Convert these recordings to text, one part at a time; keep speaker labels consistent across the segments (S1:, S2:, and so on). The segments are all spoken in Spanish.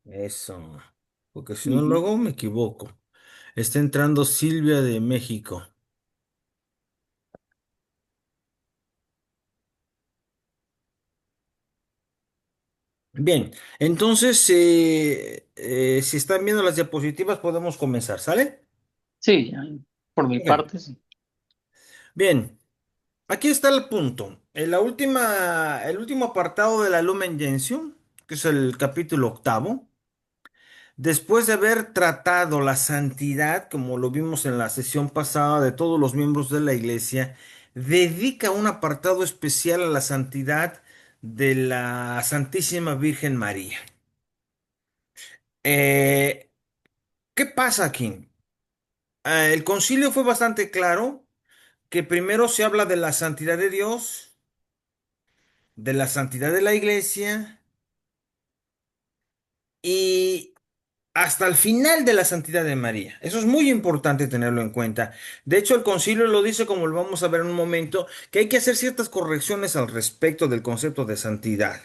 S1: Eso. Porque si no,
S2: Ujú.
S1: luego me equivoco. Está entrando Silvia de México. Bien, entonces, si están viendo las diapositivas, podemos comenzar, ¿sale?
S2: Sí, por mi
S1: Ok.
S2: parte, sí.
S1: Bien, aquí está el punto. El último apartado de la Lumen Gentium, que es el capítulo octavo, después de haber tratado la santidad, como lo vimos en la sesión pasada de todos los miembros de la iglesia, dedica un apartado especial a la santidad de la Santísima Virgen María. Eh, ¿Qué pasa aquí? El concilio fue bastante claro que primero se habla de la santidad de Dios, de la santidad de la iglesia y hasta el final de la santidad de María. Eso es muy importante tenerlo en cuenta. De hecho, el concilio lo dice, como lo vamos a ver en un momento, que hay que hacer ciertas correcciones al respecto del concepto de santidad.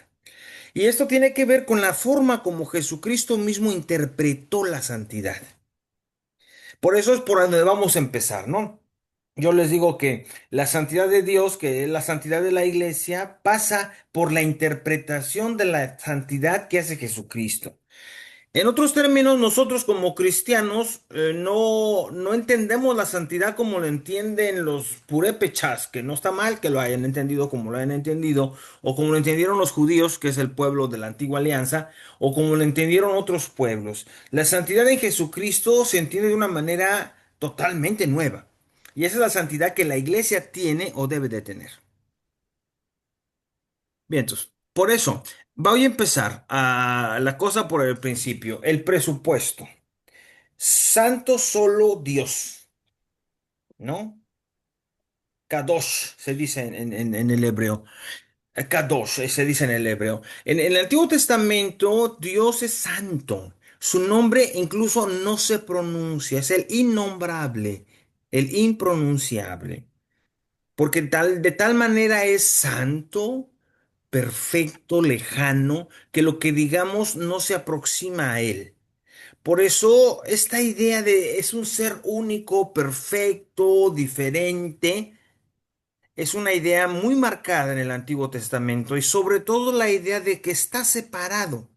S1: Y esto tiene que ver con la forma como Jesucristo mismo interpretó la santidad. Por eso es por donde vamos a empezar, ¿no? Yo les digo que la santidad de Dios, que es la santidad de la iglesia, pasa por la interpretación de la santidad que hace Jesucristo. En otros términos, nosotros como cristianos no entendemos la santidad como lo entienden los purépechas, que no está mal que lo hayan entendido como lo hayan entendido, o como lo entendieron los judíos, que es el pueblo de la antigua alianza, o como lo entendieron otros pueblos. La santidad en Jesucristo se entiende de una manera totalmente nueva. Y esa es la santidad que la iglesia tiene o debe de tener. Bien, entonces, por eso, voy a empezar a la cosa por el principio, el presupuesto. Santo solo Dios, ¿no? Kadosh se dice en el hebreo. Kadosh se dice en el hebreo. En el Antiguo Testamento, Dios es santo. Su nombre incluso no se pronuncia, es el innombrable, el impronunciable. Porque de tal manera es santo, perfecto, lejano, que lo que digamos no se aproxima a él. Por eso, esta idea de es un ser único, perfecto, diferente, es una idea muy marcada en el Antiguo Testamento y sobre todo la idea de que está separado,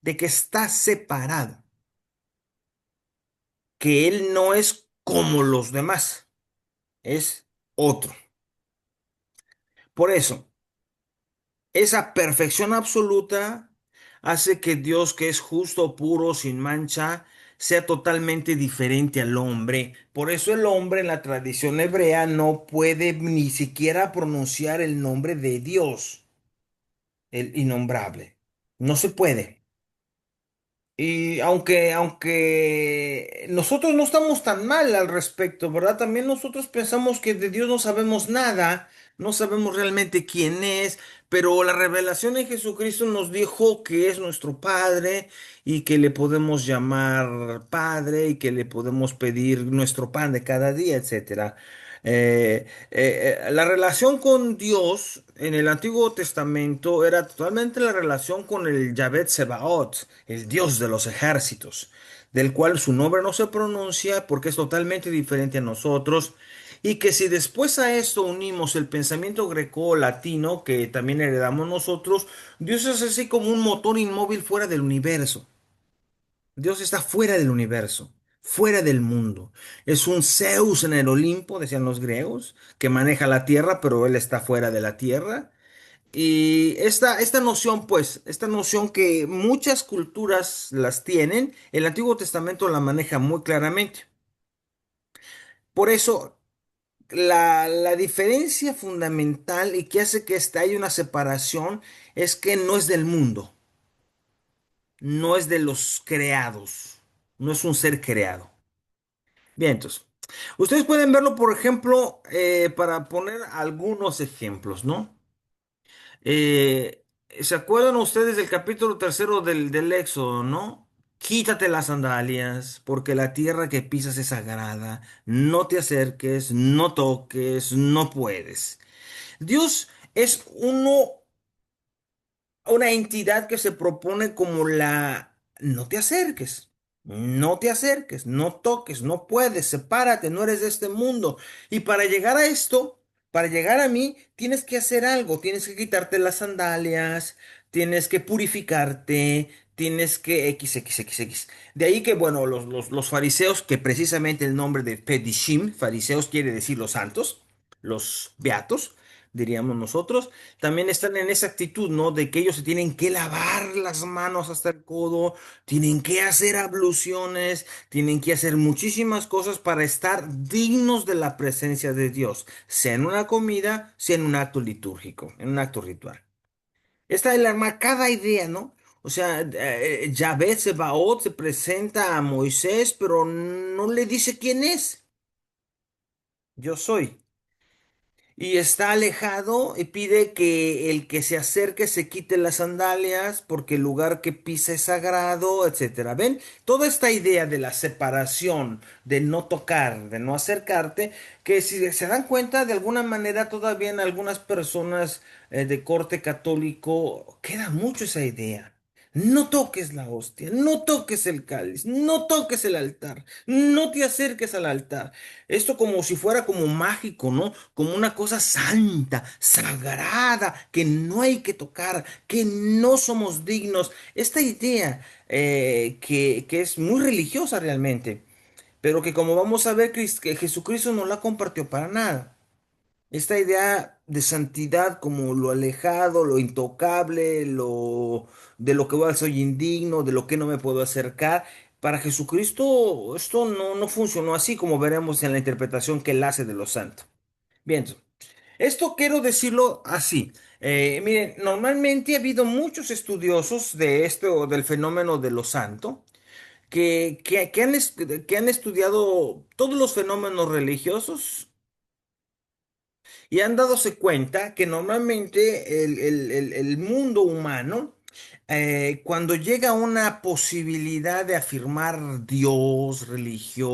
S1: de que está separado, que Él no es como los demás, es otro. Por eso, esa perfección absoluta hace que Dios, que es justo, puro, sin mancha, sea totalmente diferente al hombre. Por eso el hombre en la tradición hebrea no puede ni siquiera pronunciar el nombre de Dios, el innombrable. No se puede. Y aunque nosotros no estamos tan mal al respecto, ¿verdad? También nosotros pensamos que de Dios no sabemos nada, no sabemos realmente quién es, pero la revelación en Jesucristo nos dijo que es nuestro Padre y que le podemos llamar Padre y que le podemos pedir nuestro pan de cada día, etcétera. La relación con Dios en el Antiguo Testamento era totalmente la relación con el Yahvé Sebaot, el Dios de los ejércitos, del cual su nombre no se pronuncia porque es totalmente diferente a nosotros, y que si después a esto unimos el pensamiento greco-latino que también heredamos nosotros, Dios es así como un motor inmóvil fuera del universo. Dios está fuera del universo, fuera del mundo. Es un Zeus en el Olimpo, decían los griegos, que maneja la tierra, pero él está fuera de la tierra. Y esta noción, pues, esta noción que muchas culturas las tienen, el Antiguo Testamento la maneja muy claramente. Por eso, la diferencia fundamental y que hace que haya una separación es que no es del mundo, no es de los creados, no es un ser creado. Bien, entonces, ustedes pueden verlo, por ejemplo, para poner algunos ejemplos, ¿no? Eh, ¿Se acuerdan ustedes del capítulo tercero del Éxodo, no? Quítate las sandalias, porque la tierra que pisas es sagrada. No te acerques, no toques, no puedes. Dios es una entidad que se propone como no te acerques, no te acerques, no toques, no puedes, sepárate, no eres de este mundo. Y para llegar a esto, para llegar a mí, tienes que hacer algo, tienes que quitarte las sandalias, tienes que purificarte, tienes que XXXX. De ahí que, bueno, los fariseos, que precisamente el nombre de Pedishim, fariseos quiere decir los santos, los beatos, diríamos nosotros, también están en esa actitud, ¿no? De que ellos se tienen que lavar las manos hasta el codo, tienen que hacer abluciones, tienen que hacer muchísimas cosas para estar dignos de la presencia de Dios, sea en una comida, sea en un acto litúrgico, en un acto ritual. Esta es la marcada idea, ¿no? O sea, Yahvé Sebaot se presenta a Moisés, pero no le dice quién es. Yo soy. Y está alejado y pide que el que se acerque se quite las sandalias porque el lugar que pisa es sagrado, etcétera. ¿Ven? Toda esta idea de la separación, de no tocar, de no acercarte, que si se dan cuenta, de alguna manera todavía en algunas personas de corte católico queda mucho esa idea. No toques la hostia, no toques el cáliz, no toques el altar, no te acerques al altar. Esto como si fuera como mágico, ¿no? Como una cosa santa, sagrada, que no hay que tocar, que no somos dignos. Esta idea que es muy religiosa realmente, pero que como vamos a ver, que Jesucristo no la compartió para nada. Esta idea de santidad como lo alejado, lo intocable, lo de lo que voy a soy indigno, de lo que no me puedo acercar. Para Jesucristo esto no funcionó así como veremos en la interpretación que él hace de lo santo. Bien, esto quiero decirlo así. Miren, normalmente ha habido muchos estudiosos de esto, del fenómeno de lo santo, que han estudiado todos los fenómenos religiosos y han dadose cuenta que normalmente el mundo humano, cuando llega a una posibilidad de afirmar Dios, religión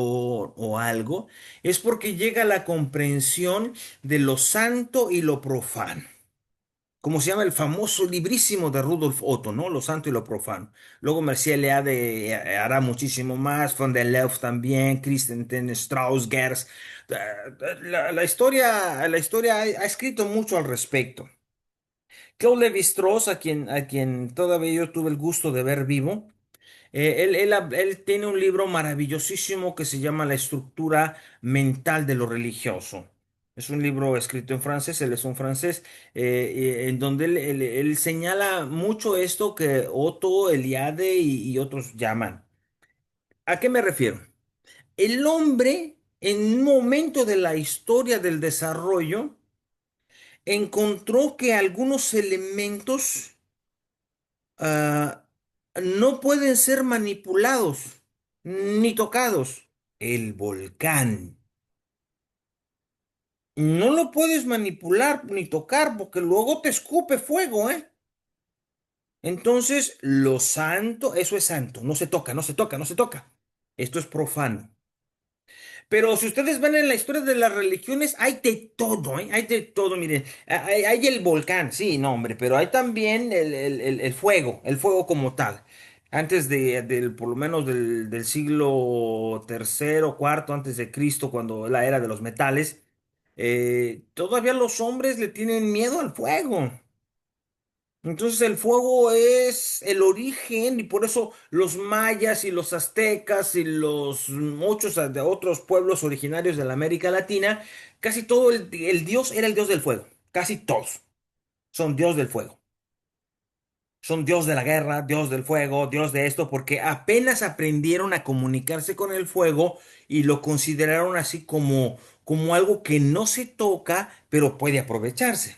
S1: o algo, es porque llega a la comprensión de lo santo y lo profano. Como se llama el famoso librísimo de Rudolf Otto, ¿no? Lo santo y lo profano. Luego Mercier Leade hará muchísimo más, von der Leeuw también, Christensen, Strauss, Gers. La historia ha escrito mucho al respecto. Claude Lévi-Strauss, a quien todavía yo tuve el gusto de ver vivo, él tiene un libro maravillosísimo que se llama La estructura mental de lo religioso. Es un libro escrito en francés, él es un francés, en donde él señala mucho esto que Otto, Eliade y otros llaman. ¿A qué me refiero? El hombre, en un momento de la historia del desarrollo, encontró que algunos elementos ah, no pueden ser manipulados ni tocados. El volcán. No lo puedes manipular ni tocar porque luego te escupe fuego, ¿eh? Entonces, lo santo, eso es santo, no se toca, no se toca, no se toca. Esto es profano. Pero si ustedes ven en la historia de las religiones, hay de todo, ¿eh? Hay de todo, miren. Hay el volcán, sí, no, hombre, pero hay también el fuego como tal. Antes por lo menos del siglo tercero, cuarto antes de Cristo, cuando la era de los metales, todavía los hombres le tienen miedo al fuego. Entonces el fuego es el origen y por eso los mayas y los aztecas y los muchos de otros pueblos originarios de la América Latina, casi todo el dios era el dios del fuego. Casi todos son dios del fuego. Son dios de la guerra, dios del fuego, dios de esto, porque apenas aprendieron a comunicarse con el fuego y lo consideraron así como algo que no se toca, pero puede aprovecharse.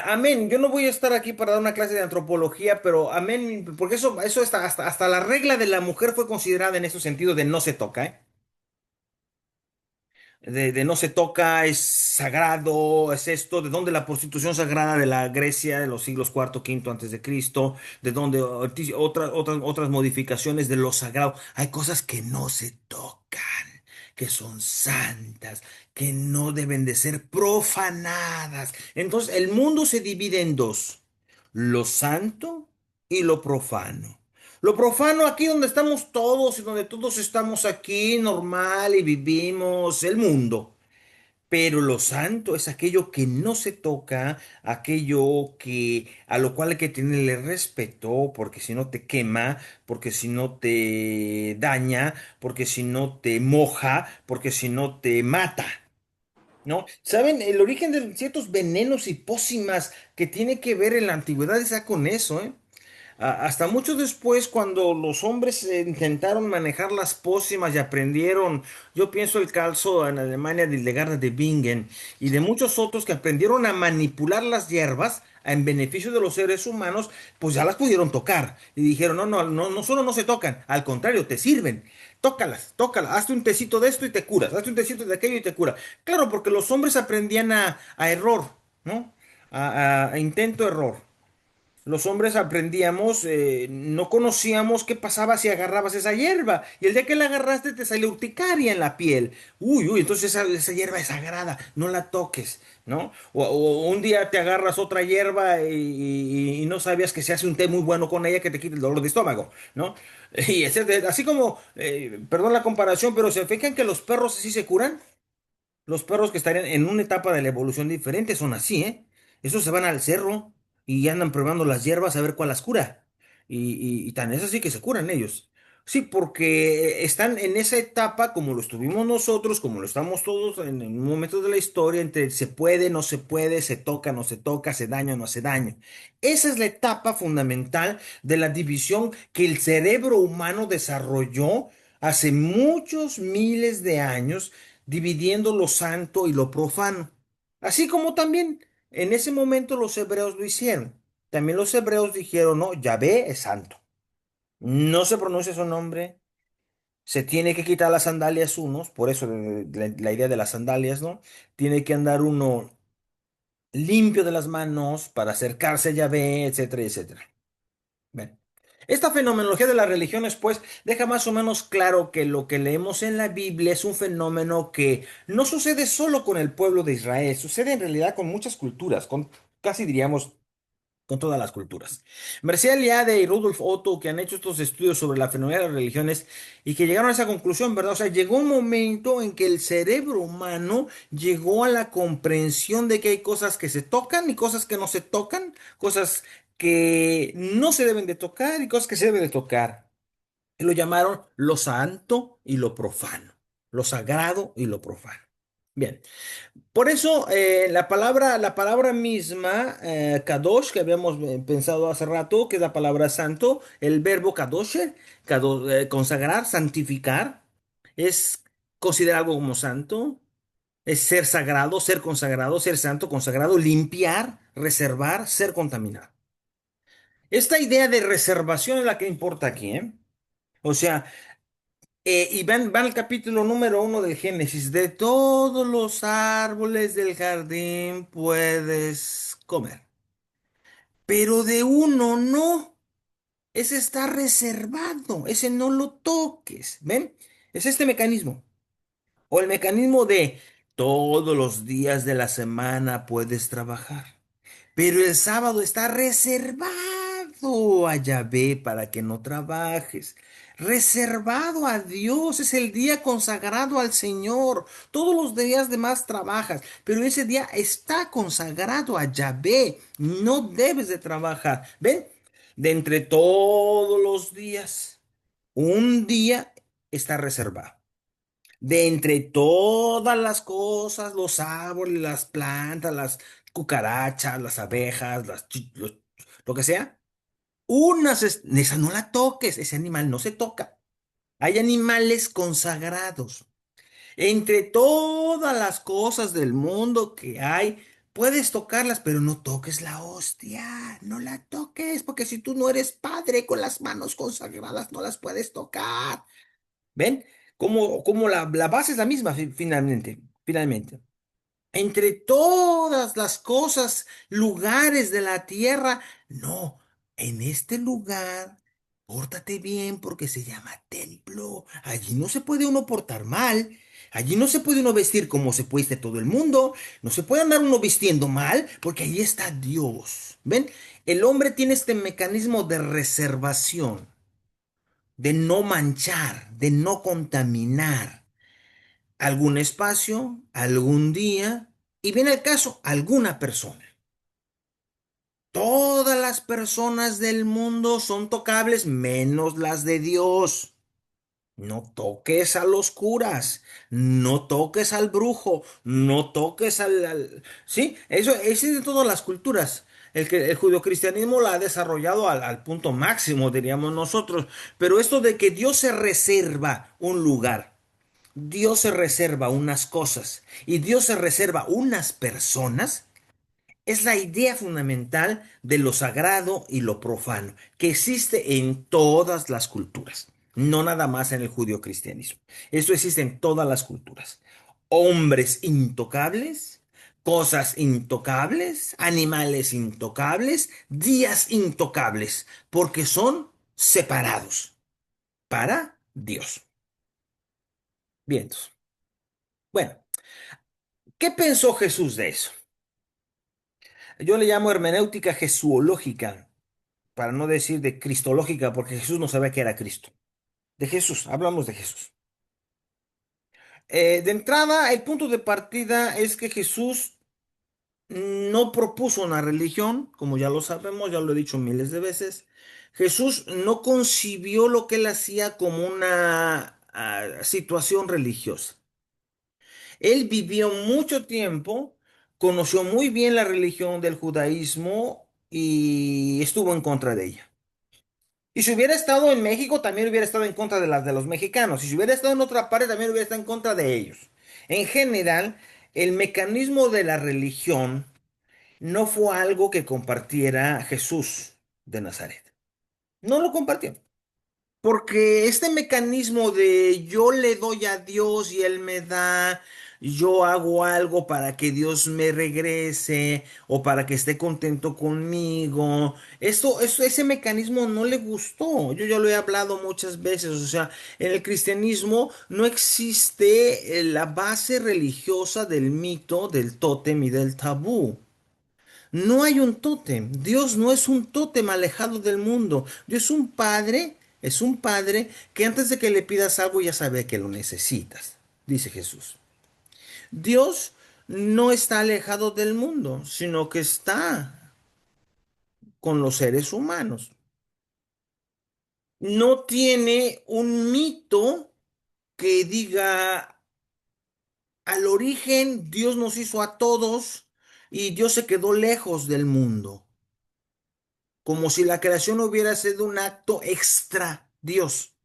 S1: Amén. Yo no voy a estar aquí para dar una clase de antropología, pero amén, porque eso hasta la regla de la mujer fue considerada en ese sentido de no se toca, ¿eh? De no se toca, es sagrado, es esto, de donde la prostitución sagrada de la Grecia de los siglos cuarto, quinto antes de Cristo, de donde otras modificaciones de lo sagrado. Hay cosas que no se tocan, que son santas, que no deben de ser profanadas. Entonces, el mundo se divide en dos, lo santo y lo profano. Lo profano aquí donde estamos todos y donde todos estamos aquí normal y vivimos el mundo. Pero lo santo es aquello que no se toca, aquello que a lo cual hay que tenerle respeto, porque si no te quema, porque si no te daña, porque si no te moja, porque si no te mata. ¿No? ¿Saben? El origen de ciertos venenos y pócimas que tiene que ver en la antigüedad está con eso, ¿eh? Hasta mucho después, cuando los hombres intentaron manejar las pócimas y aprendieron, yo pienso el caso en Alemania de Hildegard de Bingen y de muchos otros que aprendieron a manipular las hierbas en beneficio de los seres humanos, pues ya las pudieron tocar. Y dijeron, no, no, no, no solo no se tocan, al contrario, te sirven. Tócalas, tócalas, hazte un tecito de esto y te curas, hazte un tecito de aquello y te cura. Claro, porque los hombres aprendían a error, ¿no? A intento error. Los hombres aprendíamos, no conocíamos qué pasaba si agarrabas esa hierba. Y el día que la agarraste te salió urticaria en la piel. Uy, uy, entonces esa hierba es sagrada, no la toques, ¿no? O un día te agarras otra hierba y no sabías que se hace un té muy bueno con ella que te quita el dolor de estómago, ¿no? Y así como, perdón la comparación, pero se fijan que los perros así se curan. Los perros que estarían en una etapa de la evolución diferente son así, ¿eh? Esos se van al cerro y andan probando las hierbas a ver cuál las cura. Y tan es así que se curan ellos. Sí, porque están en esa etapa como lo estuvimos nosotros, como lo estamos todos en un momento de la historia, entre se puede, no se puede, se toca, no se toca, se daña, no hace daño. Esa es la etapa fundamental de la división que el cerebro humano desarrolló hace muchos miles de años dividiendo lo santo y lo profano. Así como también en ese momento los hebreos lo hicieron. También los hebreos dijeron, no, Yahvé es santo. No se pronuncia su nombre. Se tiene que quitar las sandalias unos, por eso la idea de las sandalias, ¿no? Tiene que andar uno limpio de las manos para acercarse a Yahvé, etcétera, etcétera. Bien. Esta fenomenología de las religiones, pues, deja más o menos claro que lo que leemos en la Biblia es un fenómeno que no sucede solo con el pueblo de Israel, sucede en realidad con muchas culturas, con casi diríamos con todas las culturas. Merced Eliade y Rudolf Otto, que han hecho estos estudios sobre la fenomenología de las religiones y que llegaron a esa conclusión, ¿verdad? O sea, llegó un momento en que el cerebro humano llegó a la comprensión de que hay cosas que se tocan y cosas que no se tocan, cosas que no se deben de tocar y cosas que se deben de tocar. Y lo llamaron lo santo y lo profano, lo sagrado y lo profano. Bien. Por eso la palabra misma, kadosh, que habíamos pensado hace rato, que es la palabra santo, el verbo kadosh, consagrar, santificar, es considerar algo como santo, es ser sagrado, ser consagrado, ser santo, consagrado, limpiar, reservar, ser contaminado. Esta idea de reservación es la que importa aquí, ¿eh? O sea, y van al capítulo número 1 del Génesis. De todos los árboles del jardín puedes comer, pero de uno no. Ese está reservado, ese no lo toques. ¿Ven? Es este mecanismo. O el mecanismo de todos los días de la semana puedes trabajar. Pero el sábado está reservado a Yahvé para que no trabajes. Reservado a Dios, es el día consagrado al Señor. Todos los días demás trabajas, pero ese día está consagrado a Yahvé. No debes de trabajar. ¿Ven? De entre todos los días, un día está reservado. De entre todas las cosas, los árboles, las plantas, las cucarachas, las abejas, lo que sea, esa no la toques, ese animal no se toca. Hay animales consagrados. Entre todas las cosas del mundo que hay, puedes tocarlas, pero no toques la hostia, no la toques, porque si tú no eres padre con las manos consagradas, no las puedes tocar. ¿Ven? Como la base es la misma finalmente, finalmente. Entre todas las cosas, lugares de la tierra, no, en este lugar. Pórtate bien porque se llama templo. Allí no se puede uno portar mal. Allí no se puede uno vestir como se puede todo el mundo. No se puede andar uno vistiendo mal porque allí está Dios. ¿Ven? El hombre tiene este mecanismo de reservación, de no manchar, de no contaminar algún espacio, algún día y viene el caso, alguna persona. Todas las personas del mundo son tocables menos las de Dios. No toques a los curas, no toques al brujo, no toques Sí, eso es de todas las culturas. El judeocristianismo la ha desarrollado al punto máximo, diríamos nosotros. Pero esto de que Dios se reserva un lugar, Dios se reserva unas cosas y Dios se reserva unas personas, es la idea fundamental de lo sagrado y lo profano, que existe en todas las culturas, no nada más en el judio-cristianismo. Esto existe en todas las culturas. Hombres intocables, cosas intocables, animales intocables, días intocables, porque son separados para Dios. Bien, entonces, bueno, ¿qué pensó Jesús de eso? Yo le llamo hermenéutica jesuológica, para no decir de cristológica, porque Jesús no sabía que era Cristo. De Jesús, hablamos de Jesús. De entrada, el punto de partida es que Jesús no propuso una religión, como ya lo sabemos, ya lo he dicho miles de veces. Jesús no concibió lo que él hacía como una situación religiosa. Él vivió mucho tiempo, conoció muy bien la religión del judaísmo y estuvo en contra de ella. Y si hubiera estado en México, también hubiera estado en contra de las de los mexicanos. Y si hubiera estado en otra parte, también hubiera estado en contra de ellos. En general, el mecanismo de la religión no fue algo que compartiera Jesús de Nazaret. No lo compartió. Porque este mecanismo de yo le doy a Dios y Él me da, yo hago algo para que Dios me regrese o para que esté contento conmigo, ese mecanismo no le gustó. Yo ya lo he hablado muchas veces. O sea, en el cristianismo no existe la base religiosa del mito, del tótem y del tabú. No hay un tótem. Dios no es un tótem alejado del mundo. Dios es un padre que antes de que le pidas algo ya sabe que lo necesitas, dice Jesús. Dios no está alejado del mundo, sino que está con los seres humanos. No tiene un mito que diga al origen Dios nos hizo a todos y Dios se quedó lejos del mundo, como si la creación hubiera sido un acto extra Dios.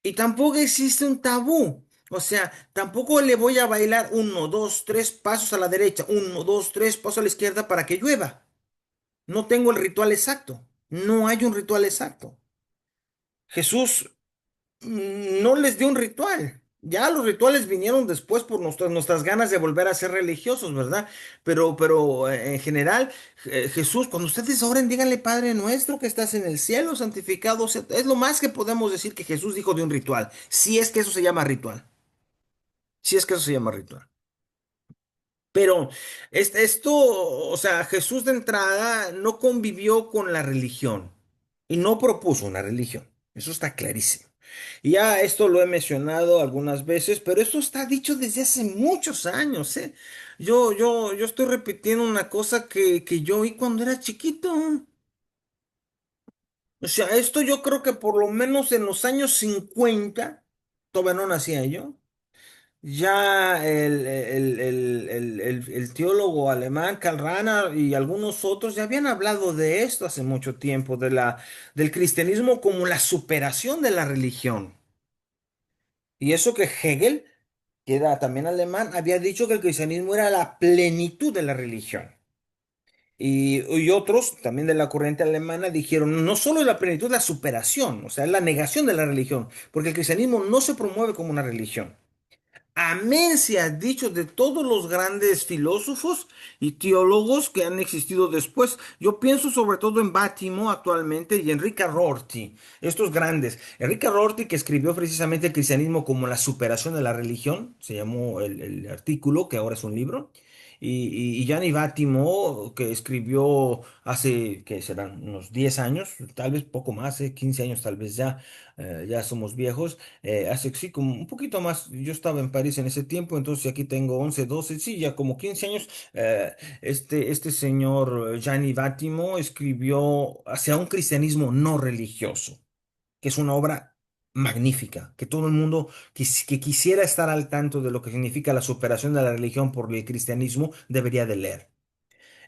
S1: Y tampoco existe un tabú. O sea, tampoco le voy a bailar uno, dos, tres pasos a la derecha, uno, dos, tres pasos a la izquierda para que llueva. No tengo el ritual exacto. No hay un ritual exacto. Jesús no les dio un ritual. Ya los rituales vinieron después por nuestras ganas de volver a ser religiosos, ¿verdad? Pero en general, Jesús, cuando ustedes oren, díganle, Padre nuestro que estás en el cielo, santificado sea. Es lo más que podemos decir que Jesús dijo de un ritual, si es que eso se llama ritual, si es que eso se llama ritual. Pero esto, o sea, Jesús de entrada no convivió con la religión y no propuso una religión. Eso está clarísimo. Y ya esto lo he mencionado algunas veces, pero esto está dicho desde hace muchos años, ¿eh? Yo estoy repitiendo una cosa que yo oí cuando era chiquito. O sea, esto yo creo que por lo menos en los años 50 todavía no nacía yo. Ya el teólogo alemán Karl Rahner y algunos otros ya habían hablado de esto hace mucho tiempo, del cristianismo como la superación de la religión. Y eso que Hegel, que era también alemán, había dicho que el cristianismo era la plenitud de la religión. Y otros, también de la corriente alemana, dijeron, no solo es la plenitud, la superación, o sea, es la negación de la religión, porque el cristianismo no se promueve como una religión. Amén se ha dicho de todos los grandes filósofos y teólogos que han existido después. Yo pienso sobre todo en Bátimo actualmente y en Enrique Rorty, estos grandes. Enrique Rorty, que escribió precisamente el cristianismo como la superación de la religión, se llamó el artículo, que ahora es un libro. Y Gianni Bátimo, que escribió hace, que serán unos 10 años, tal vez poco más, 15 años tal vez ya, ya somos viejos. Hace sí, como un poquito más, yo estaba en París en ese tiempo, entonces aquí tengo 11 12 sí, ya como 15 años. Este señor Gianni Vattimo escribió hacia un cristianismo no religioso, que es una obra magnífica, que todo el mundo que quisiera estar al tanto de lo que significa la superación de la religión por el cristianismo debería de leer.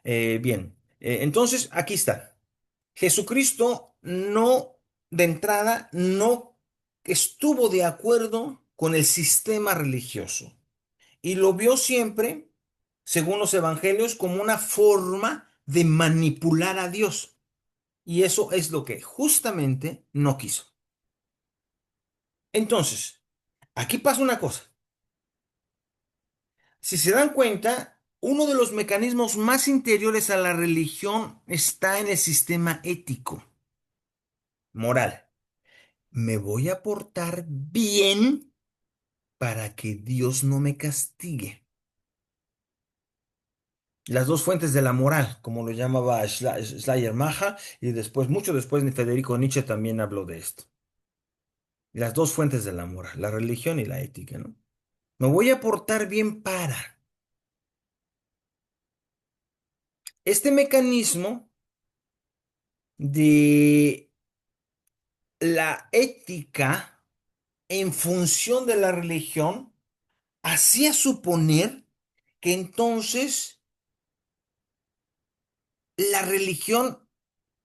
S1: Bien, entonces aquí está. Jesucristo no, de entrada, no estuvo de acuerdo con el sistema religioso y lo vio siempre, según los evangelios, como una forma de manipular a Dios. Y eso es lo que justamente no quiso. Entonces, aquí pasa una cosa. Si se dan cuenta, uno de los mecanismos más interiores a la religión está en el sistema ético, moral. Me voy a portar bien para que Dios no me castigue. Las dos fuentes de la moral, como lo llamaba Schleiermacher, y después, mucho después, Federico Nietzsche también habló de esto. Las dos fuentes de la moral, la religión y la ética, ¿no? Me voy a portar bien para. Este mecanismo de la ética en función de la religión hacía suponer que entonces la religión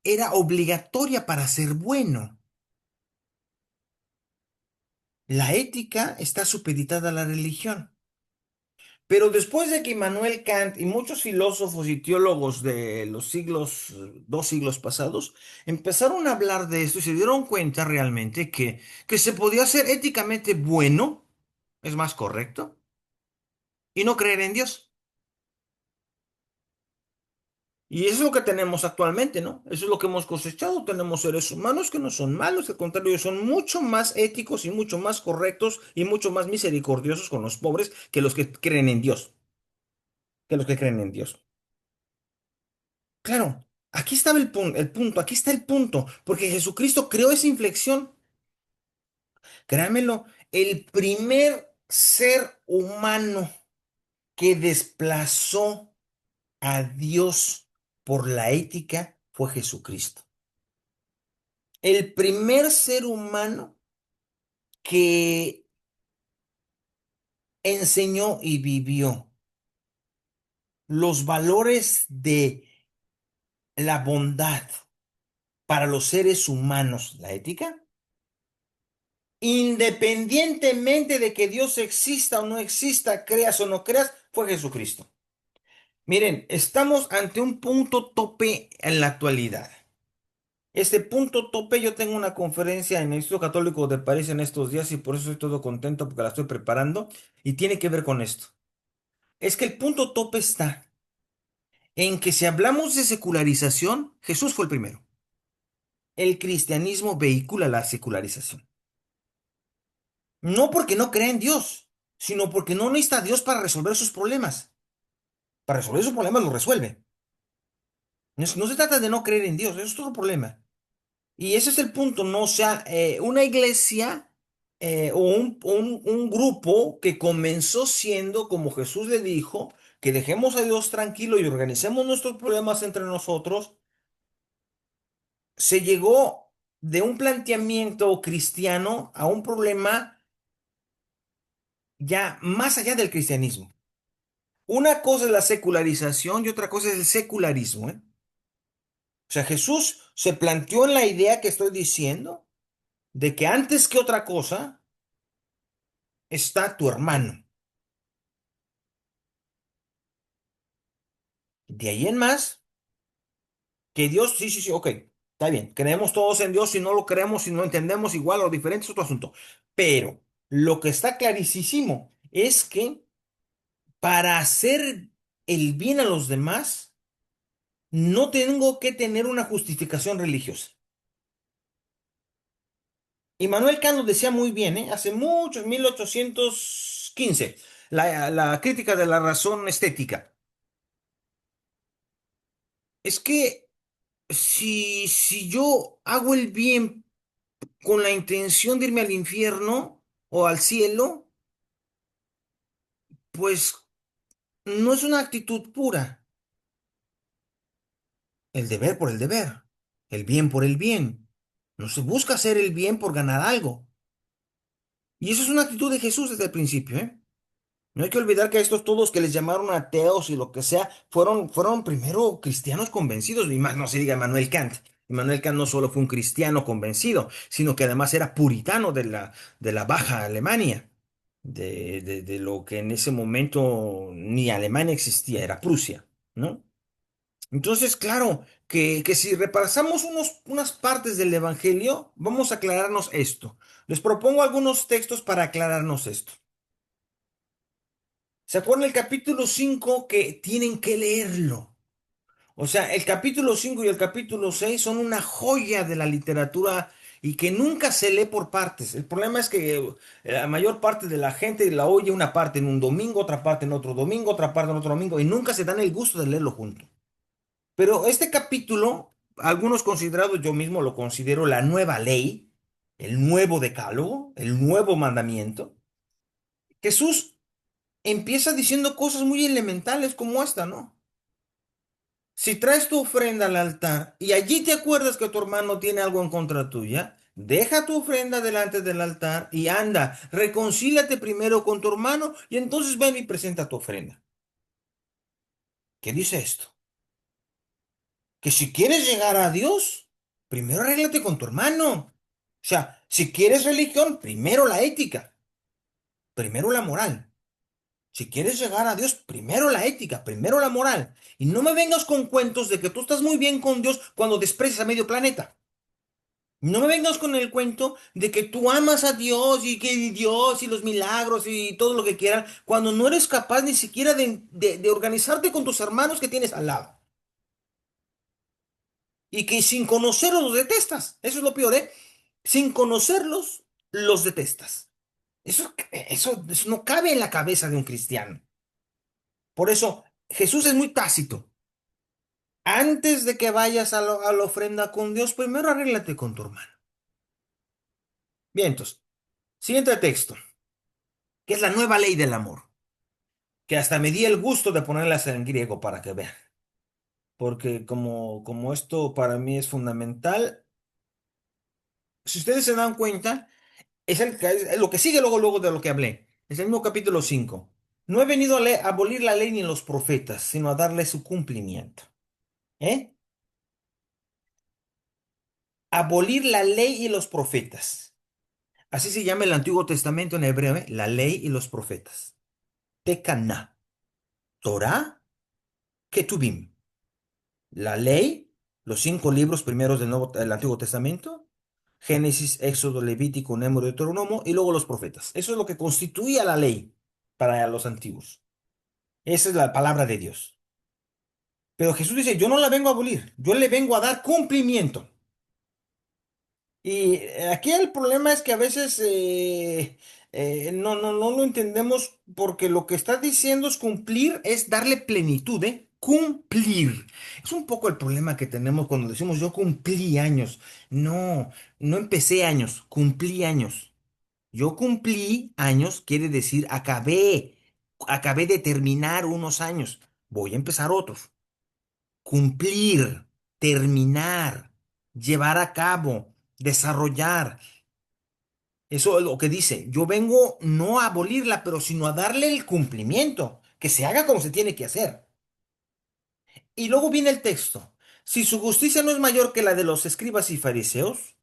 S1: era obligatoria para ser bueno. La ética está supeditada a la religión. Pero después de que Immanuel Kant y muchos filósofos y teólogos de los siglos, 2 siglos pasados, empezaron a hablar de esto y se dieron cuenta realmente que se podía ser éticamente bueno, es más correcto, y no creer en Dios. Y eso es lo que tenemos actualmente, ¿no? Eso es lo que hemos cosechado. Tenemos seres humanos que no son malos, al contrario, son mucho más éticos y mucho más correctos y mucho más misericordiosos con los pobres que los que creen en Dios, que los que creen en Dios. Claro, aquí estaba el punto, aquí está el punto, porque Jesucristo creó esa inflexión. Créanmelo, el primer ser humano que desplazó a Dios por la ética fue Jesucristo. El primer ser humano que enseñó y vivió los valores de la bondad para los seres humanos, la ética, independientemente de que Dios exista o no exista, creas o no creas, fue Jesucristo. Miren, estamos ante un punto tope en la actualidad. Este punto tope, yo tengo una conferencia en el Instituto Católico de París en estos días y por eso estoy todo contento porque la estoy preparando y tiene que ver con esto. Es que el punto tope está en que si hablamos de secularización, Jesús fue el primero. El cristianismo vehicula la secularización. No porque no cree en Dios, sino porque no necesita a Dios para resolver sus problemas. Para resolver sus problemas los resuelve. No se trata de no creer en Dios, eso es otro problema. Y ese es el punto, ¿no? O sea, una iglesia o un grupo que comenzó siendo, como Jesús le dijo, que dejemos a Dios tranquilo y organicemos nuestros problemas entre nosotros, se llegó de un planteamiento cristiano a un problema ya más allá del cristianismo. Una cosa es la secularización y otra cosa es el secularismo, ¿eh? O sea, Jesús se planteó en la idea que estoy diciendo de que antes que otra cosa está tu hermano. De ahí en más, que Dios, sí, sí, sí, ok, está bien, creemos todos en Dios, si no lo creemos, si no entendemos igual o diferente, es otro asunto. Pero lo que está clarísimo es que para hacer el bien a los demás, no tengo que tener una justificación religiosa. Immanuel Kant lo decía muy bien, ¿eh? Hace muchos, 1815, la crítica de la razón estética. Es que si yo hago el bien con la intención de irme al infierno o al cielo, pues no es una actitud pura. El deber por el deber, el bien por el bien. No se busca hacer el bien por ganar algo. Y eso es una actitud de Jesús desde el principio, ¿eh? No hay que olvidar que a estos todos que les llamaron ateos y lo que sea, fueron primero cristianos convencidos, y más no se diga Immanuel Kant. Immanuel Kant no solo fue un cristiano convencido, sino que además era puritano de la Baja Alemania, de lo que en ese momento ni Alemania existía, era Prusia, ¿no? Entonces, claro, que si repasamos unas partes del Evangelio, vamos a aclararnos esto. Les propongo algunos textos para aclararnos esto. ¿Se acuerdan el capítulo 5 que tienen que leerlo? O sea, el capítulo 5 y el capítulo 6 son una joya de la literatura y que nunca se lee por partes. El problema es que la mayor parte de la gente la oye una parte en un domingo, otra parte en otro domingo, otra parte en otro domingo y nunca se dan el gusto de leerlo junto. Pero este capítulo, algunos considerados, yo mismo lo considero la nueva ley, el nuevo decálogo, el nuevo mandamiento. Jesús empieza diciendo cosas muy elementales como esta, ¿no? Si traes tu ofrenda al altar y allí te acuerdas que tu hermano tiene algo en contra tuya, deja tu ofrenda delante del altar y anda, reconcíliate primero con tu hermano y entonces ven y presenta tu ofrenda. ¿Qué dice esto? Que si quieres llegar a Dios, primero arréglate con tu hermano. O sea, si quieres religión, primero la ética, primero la moral. Si quieres llegar a Dios, primero la ética, primero la moral. Y no me vengas con cuentos de que tú estás muy bien con Dios cuando desprecias a medio planeta. No me vengas con el cuento de que tú amas a Dios y que Dios y los milagros y todo lo que quieran, cuando no eres capaz ni siquiera de organizarte con tus hermanos que tienes al lado. Y que sin conocerlos los detestas. Eso es lo peor, ¿eh? Sin conocerlos, los detestas. Eso no cabe en la cabeza de un cristiano. Por eso, Jesús es muy tácito. Antes de que vayas a la ofrenda con Dios, primero arréglate con tu hermano. Bien, entonces, siguiente texto, que es la nueva ley del amor, que hasta me di el gusto de ponerlas en griego para que vean, porque como esto para mí es fundamental, si ustedes se dan cuenta, es lo que sigue luego de lo que hablé, es el mismo capítulo 5. No he venido a abolir la ley ni los profetas, sino a darle su cumplimiento. ¿Eh? Abolir la ley y los profetas. Así se llama el Antiguo Testamento en hebreo, ¿eh? La ley y los profetas. Tekaná, Torah, Ketubim. La ley, los 5 libros primeros del Antiguo Testamento, Génesis, Éxodo, Levítico, Número, Deuteronomio y luego los profetas. Eso es lo que constituía la ley para los antiguos. Esa es la palabra de Dios. Pero Jesús dice, yo no la vengo a abolir, yo le vengo a dar cumplimiento. Y aquí el problema es que a veces no lo entendemos porque lo que está diciendo es cumplir, es darle plenitud, ¿eh? Cumplir. Es un poco el problema que tenemos cuando decimos yo cumplí años. No, no empecé años, cumplí años. Yo cumplí años quiere decir acabé de terminar unos años. Voy a empezar otros. Cumplir, terminar, llevar a cabo, desarrollar. Eso es lo que dice. Yo vengo no a abolirla, pero sino a darle el cumplimiento, que se haga como se tiene que hacer. Y luego viene el texto. Si su justicia no es mayor que la de los escribas y fariseos,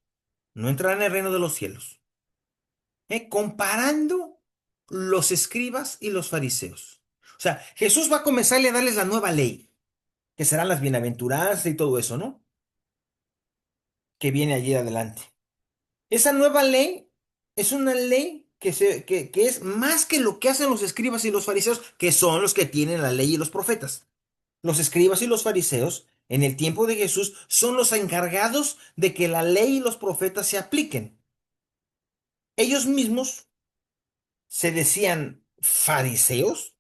S1: no entrará en el reino de los cielos. Comparando los escribas y los fariseos. O sea, Jesús va a comenzar a darles la nueva ley, que serán las bienaventuranzas y todo eso, ¿no? Que viene allí adelante. Esa nueva ley es una ley que es más que lo que hacen los escribas y los fariseos, que son los que tienen la ley y los profetas. Los escribas y los fariseos, en el tiempo de Jesús, son los encargados de que la ley y los profetas se apliquen. Ellos mismos se decían fariseos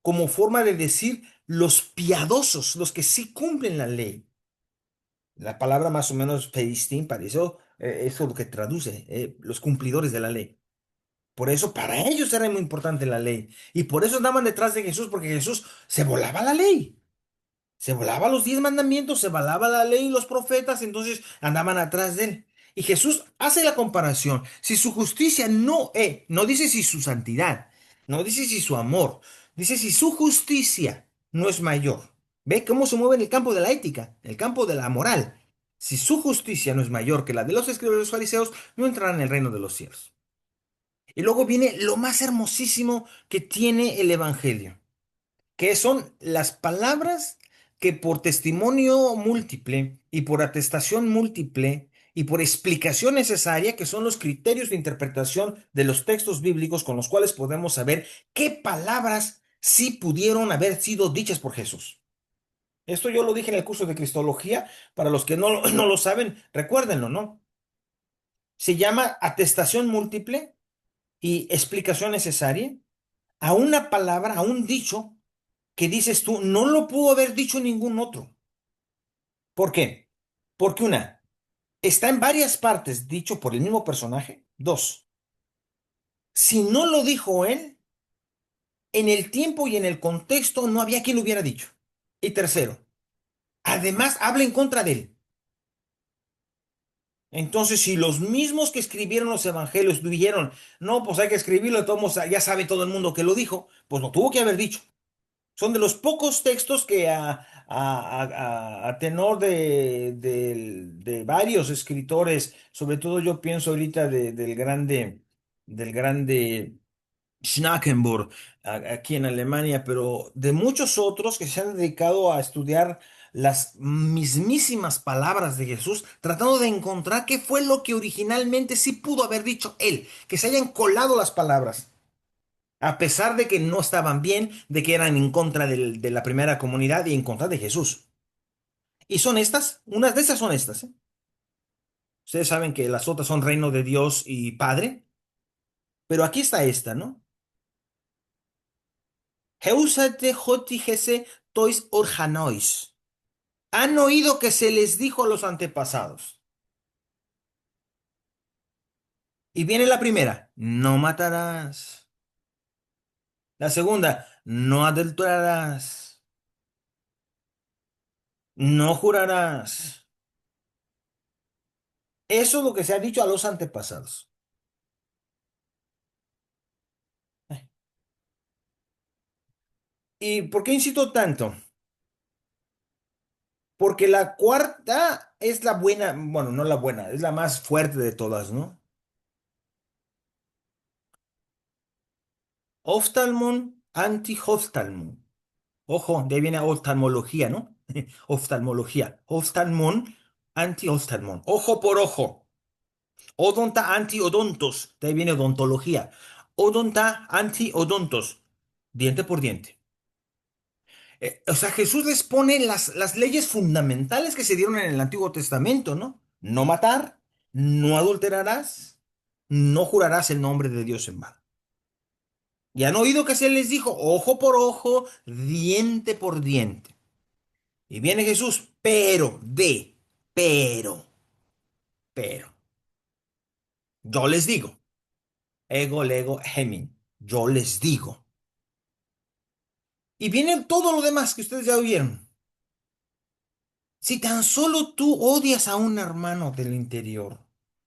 S1: como forma de decir los piadosos, los que sí cumplen la ley. La palabra más o menos peristín, fariseo, eso es lo que traduce, los cumplidores de la ley. Por eso para ellos era muy importante la ley. Y por eso andaban detrás de Jesús, porque Jesús se volaba la ley. Se volaba los 10 mandamientos, se volaba la ley y los profetas, entonces andaban atrás de él. Y Jesús hace la comparación. Si su justicia no dice si su santidad, no dice si su amor, dice si su justicia no es mayor. ¿Ve cómo se mueve en el campo de la ética, en el campo de la moral? Si su justicia no es mayor que la de los escribas y los fariseos, no entrarán en el reino de los cielos. Y luego viene lo más hermosísimo que tiene el Evangelio, que son las palabras que por testimonio múltiple y por atestación múltiple y por explicación necesaria, que son los criterios de interpretación de los textos bíblicos con los cuales podemos saber qué palabras sí pudieron haber sido dichas por Jesús. Esto yo lo dije en el curso de Cristología, para los que no, no lo saben, recuérdenlo, ¿no? Se llama atestación múltiple y explicación necesaria a una palabra, a un dicho que dices tú, no lo pudo haber dicho ningún otro. ¿Por qué? Porque una, está en varias partes dicho por el mismo personaje. Dos, si no lo dijo él, en el tiempo y en el contexto no había quien lo hubiera dicho. Y tercero, además habla en contra de él. Entonces, si los mismos que escribieron los evangelios dijeron, no, pues hay que escribirlo, de todos modos, ya sabe todo el mundo que lo dijo, pues lo tuvo que haber dicho. Son de los pocos textos que a tenor de varios escritores, sobre todo yo pienso ahorita del grande Schnakenburg, aquí en Alemania, pero de muchos otros que se han dedicado a estudiar las mismísimas palabras de Jesús, tratando de encontrar qué fue lo que originalmente sí pudo haber dicho él, que se hayan colado las palabras a pesar de que no estaban bien, de que eran en contra de la primera comunidad y en contra de Jesús. Y son estas, unas de estas son estas, ¿eh? Ustedes saben que las otras son reino de Dios y Padre, pero aquí está esta, ¿no? Heusate hoti hese tois orjanois. Han oído que se les dijo a los antepasados. Y viene la primera, no matarás. La segunda, no adulterarás. No jurarás. Eso es lo que se ha dicho a los antepasados. ¿Y por qué insisto tanto? Porque la cuarta es la buena, bueno, no la buena, es la más fuerte de todas, ¿no? Oftalmon anti-oftalmon. Ojo, de ahí viene oftalmología, ¿no? Oftalmología. Oftalmon anti-oftalmon. Ojo por ojo. Odonta anti-odontos. De ahí viene odontología. Odonta anti-odontos. Diente por diente. O sea, Jesús les pone las leyes fundamentales que se dieron en el Antiguo Testamento, ¿no? No matar, no adulterarás, no jurarás el nombre de Dios en vano. Y han oído que se les dijo ojo por ojo, diente por diente. Y viene Jesús, pero, yo les digo, ego, lego, hemin, yo les digo. Y viene todo lo demás que ustedes ya oyeron. Si tan solo tú odias a un hermano del interior,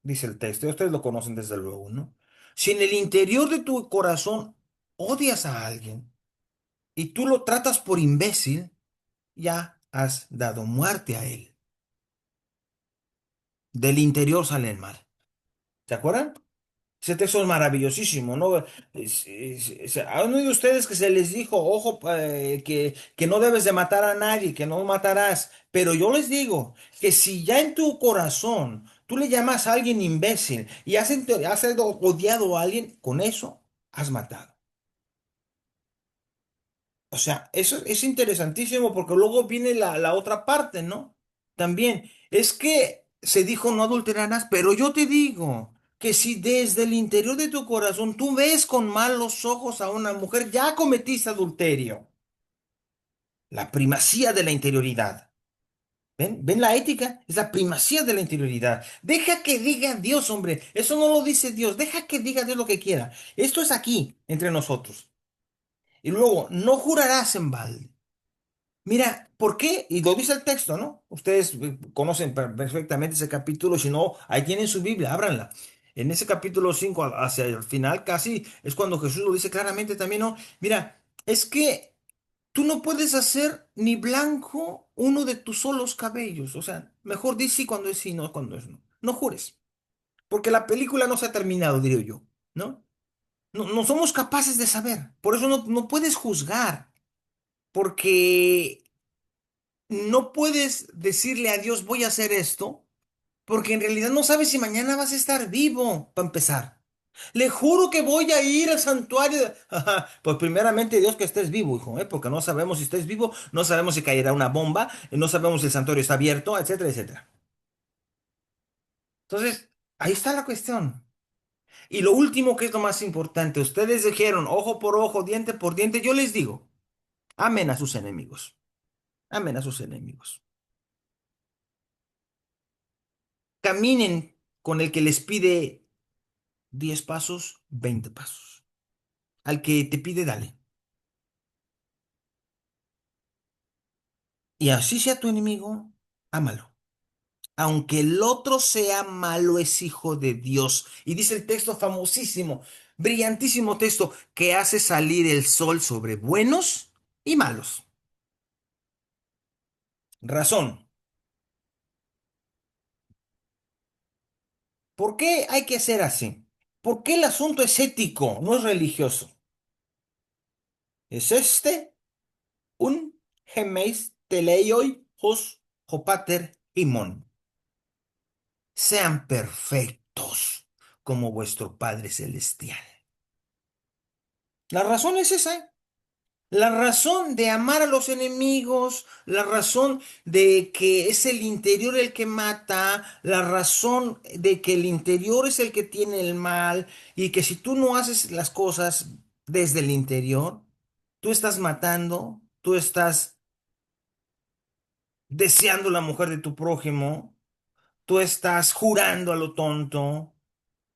S1: dice el texto, y ustedes lo conocen desde luego, ¿no? Si en el interior de tu corazón odias a alguien y tú lo tratas por imbécil, ya has dado muerte a él. Del interior sale el mal. ¿Se acuerdan? Ese texto es maravillosísimo, ¿no? ¿Han oído ustedes que se les dijo, ojo, que no debes de matar a nadie, que no matarás? Pero yo les digo que si ya en tu corazón Tú le llamas a alguien imbécil y has odiado a alguien, con eso has matado. O sea, eso es interesantísimo porque luego viene la otra parte, ¿no? También, es que se dijo no adulterarás, pero yo te digo que si desde el interior de tu corazón tú ves con malos ojos a una mujer, ya cometiste adulterio. La primacía de la interioridad. ¿Ven? ¿Ven la ética? Es la primacía de la interioridad. Deja que diga Dios, hombre. Eso no lo dice Dios. Deja que diga Dios lo que quiera. Esto es aquí, entre nosotros. Y luego, no jurarás en balde. Mira, ¿por qué? Y lo dice el texto, ¿no? Ustedes conocen perfectamente ese capítulo, si no, ahí tienen su Biblia, ábranla. En ese capítulo 5 hacia el final casi, es cuando Jesús lo dice claramente también, ¿no? Mira, es que tú no puedes hacer ni blanco uno de tus solos cabellos. O sea, mejor di sí cuando es sí, no cuando es no. No jures, porque la película no se ha terminado, diría yo, ¿no? No, no somos capaces de saber. Por eso no puedes juzgar, porque no puedes decirle a Dios, voy a hacer esto, porque en realidad no sabes si mañana vas a estar vivo, para empezar. Le juro que voy a ir al santuario. Ajá, pues primeramente Dios que estés vivo, hijo, ¿eh? Porque no sabemos si estés vivo, no sabemos si caerá una bomba, no sabemos si el santuario está abierto, etcétera, etcétera. Entonces, ahí está la cuestión. Y lo último que es lo más importante, ustedes dijeron ojo por ojo, diente por diente, yo les digo, amen a sus enemigos, amen a sus enemigos. Caminen con el que les pide 10 pasos, 20 pasos. Al que te pide, dale. Y así sea tu enemigo, ámalo. Aunque el otro sea malo, es hijo de Dios. Y dice el texto famosísimo, brillantísimo texto, que hace salir el sol sobre buenos y malos. Razón. ¿Por qué hay que ser así? Porque el asunto es ético, no es religioso. Es un gemeis teleioi hos hopater imon. Sean perfectos como vuestro Padre Celestial. La razón es esa, ¿eh? La razón de amar a los enemigos, la razón de que es el interior el que mata, la razón de que el interior es el que tiene el mal y que si tú no haces las cosas desde el interior, tú estás matando, tú estás deseando la mujer de tu prójimo, tú estás jurando a lo tonto,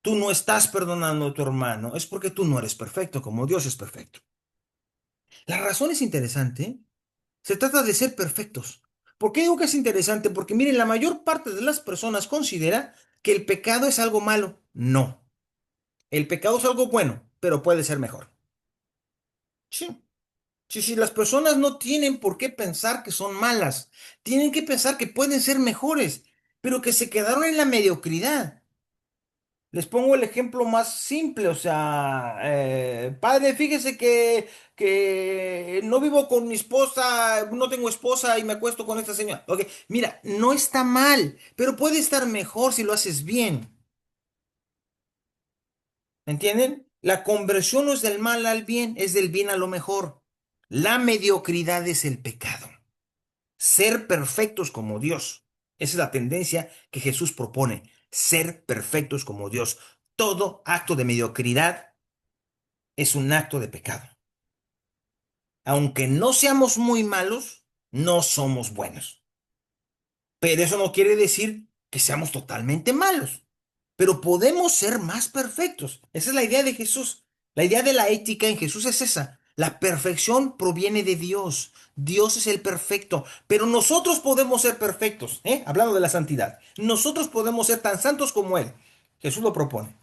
S1: tú no estás perdonando a tu hermano, es porque tú no eres perfecto como Dios es perfecto. La razón es interesante. Se trata de ser perfectos. ¿Por qué digo que es interesante? Porque miren, la mayor parte de las personas considera que el pecado es algo malo. No, el pecado es algo bueno, pero puede ser mejor. Sí, sí, sí, las personas no tienen por qué pensar que son malas. Tienen que pensar que pueden ser mejores, pero que se quedaron en la mediocridad. Les pongo el ejemplo más simple, o sea, padre, fíjese que no vivo con mi esposa, no tengo esposa y me acuesto con esta señora. Ok, mira, no está mal, pero puede estar mejor si lo haces bien. ¿Entienden? La conversión no es del mal al bien, es del bien a lo mejor. La mediocridad es el pecado. Ser perfectos como Dios. Esa es la tendencia que Jesús propone, ser perfectos como Dios. Todo acto de mediocridad es un acto de pecado. Aunque no seamos muy malos, no somos buenos. Pero eso no quiere decir que seamos totalmente malos. Pero podemos ser más perfectos. Esa es la idea de Jesús. La idea de la ética en Jesús es esa. La perfección proviene de Dios. Dios es el perfecto. Pero nosotros podemos ser perfectos, ¿eh? Hablando de la santidad. Nosotros podemos ser tan santos como Él. Jesús lo propone.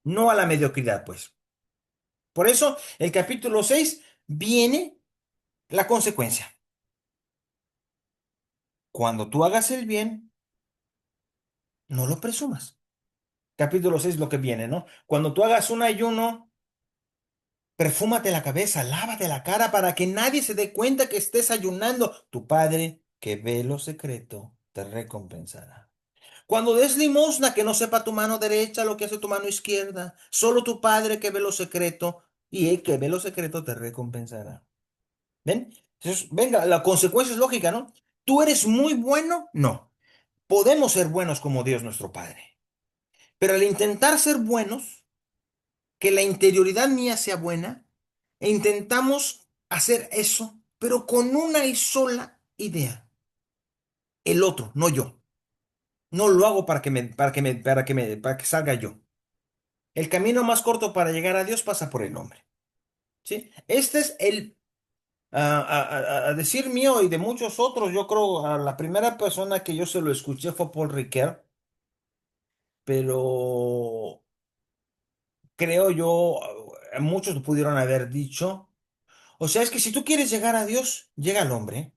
S1: No a la mediocridad, pues. Por eso, el capítulo 6 viene la consecuencia. Cuando tú hagas el bien, no lo presumas. Capítulo 6 lo que viene, ¿no? Cuando tú hagas un ayuno, perfúmate la cabeza, lávate la cara para que nadie se dé cuenta que estés ayunando. Tu Padre, que ve lo secreto, te recompensará. Cuando des limosna, que no sepa tu mano derecha lo que hace tu mano izquierda. Solo tu Padre que ve lo secreto y el que ve lo secreto te recompensará. ¿Ven? Entonces, venga, la consecuencia es lógica, ¿no? ¿Tú eres muy bueno? No. Podemos ser buenos como Dios nuestro Padre. Pero al intentar ser buenos, que la interioridad mía sea buena, e intentamos hacer eso, pero con una y sola idea. El otro, no yo. No lo hago para que salga yo. El camino más corto para llegar a Dios pasa por el hombre. ¿Sí? Este es a decir mío y de muchos otros. Yo creo, a la primera persona que yo se lo escuché fue Paul Ricoeur, pero creo yo, muchos lo pudieron haber dicho. O sea, es que si tú quieres llegar a Dios, llega al hombre.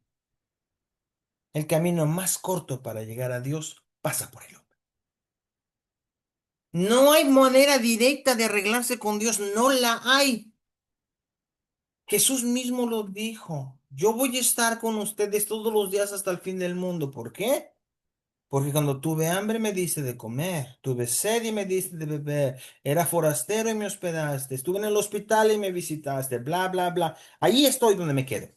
S1: El camino más corto para llegar a Dios pasa por el hombre. No hay manera directa de arreglarse con Dios, no la hay. Jesús mismo lo dijo. Yo voy a estar con ustedes todos los días hasta el fin del mundo. ¿Por qué? Porque cuando tuve hambre me diste de comer, tuve sed y me diste de beber, era forastero y me hospedaste, estuve en el hospital y me visitaste, bla, bla, bla. Allí estoy donde me quedo.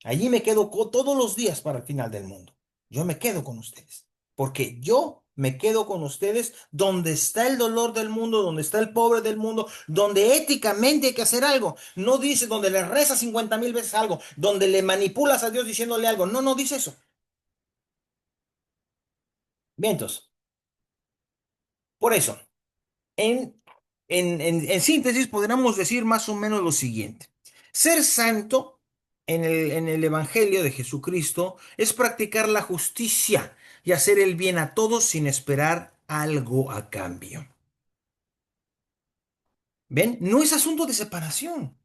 S1: Allí me quedo todos los días para el final del mundo. Yo me quedo con ustedes, porque yo me quedo con ustedes donde está el dolor del mundo, donde está el pobre del mundo, donde éticamente hay que hacer algo. No dice donde le rezas 50,000 veces algo, donde le manipulas a Dios diciéndole algo. No, no dice eso. Bien, entonces, por eso, en, en síntesis, podríamos decir más o menos lo siguiente. Ser santo en el Evangelio de Jesucristo es practicar la justicia y hacer el bien a todos sin esperar algo a cambio. ¿Ven? No es asunto de separación.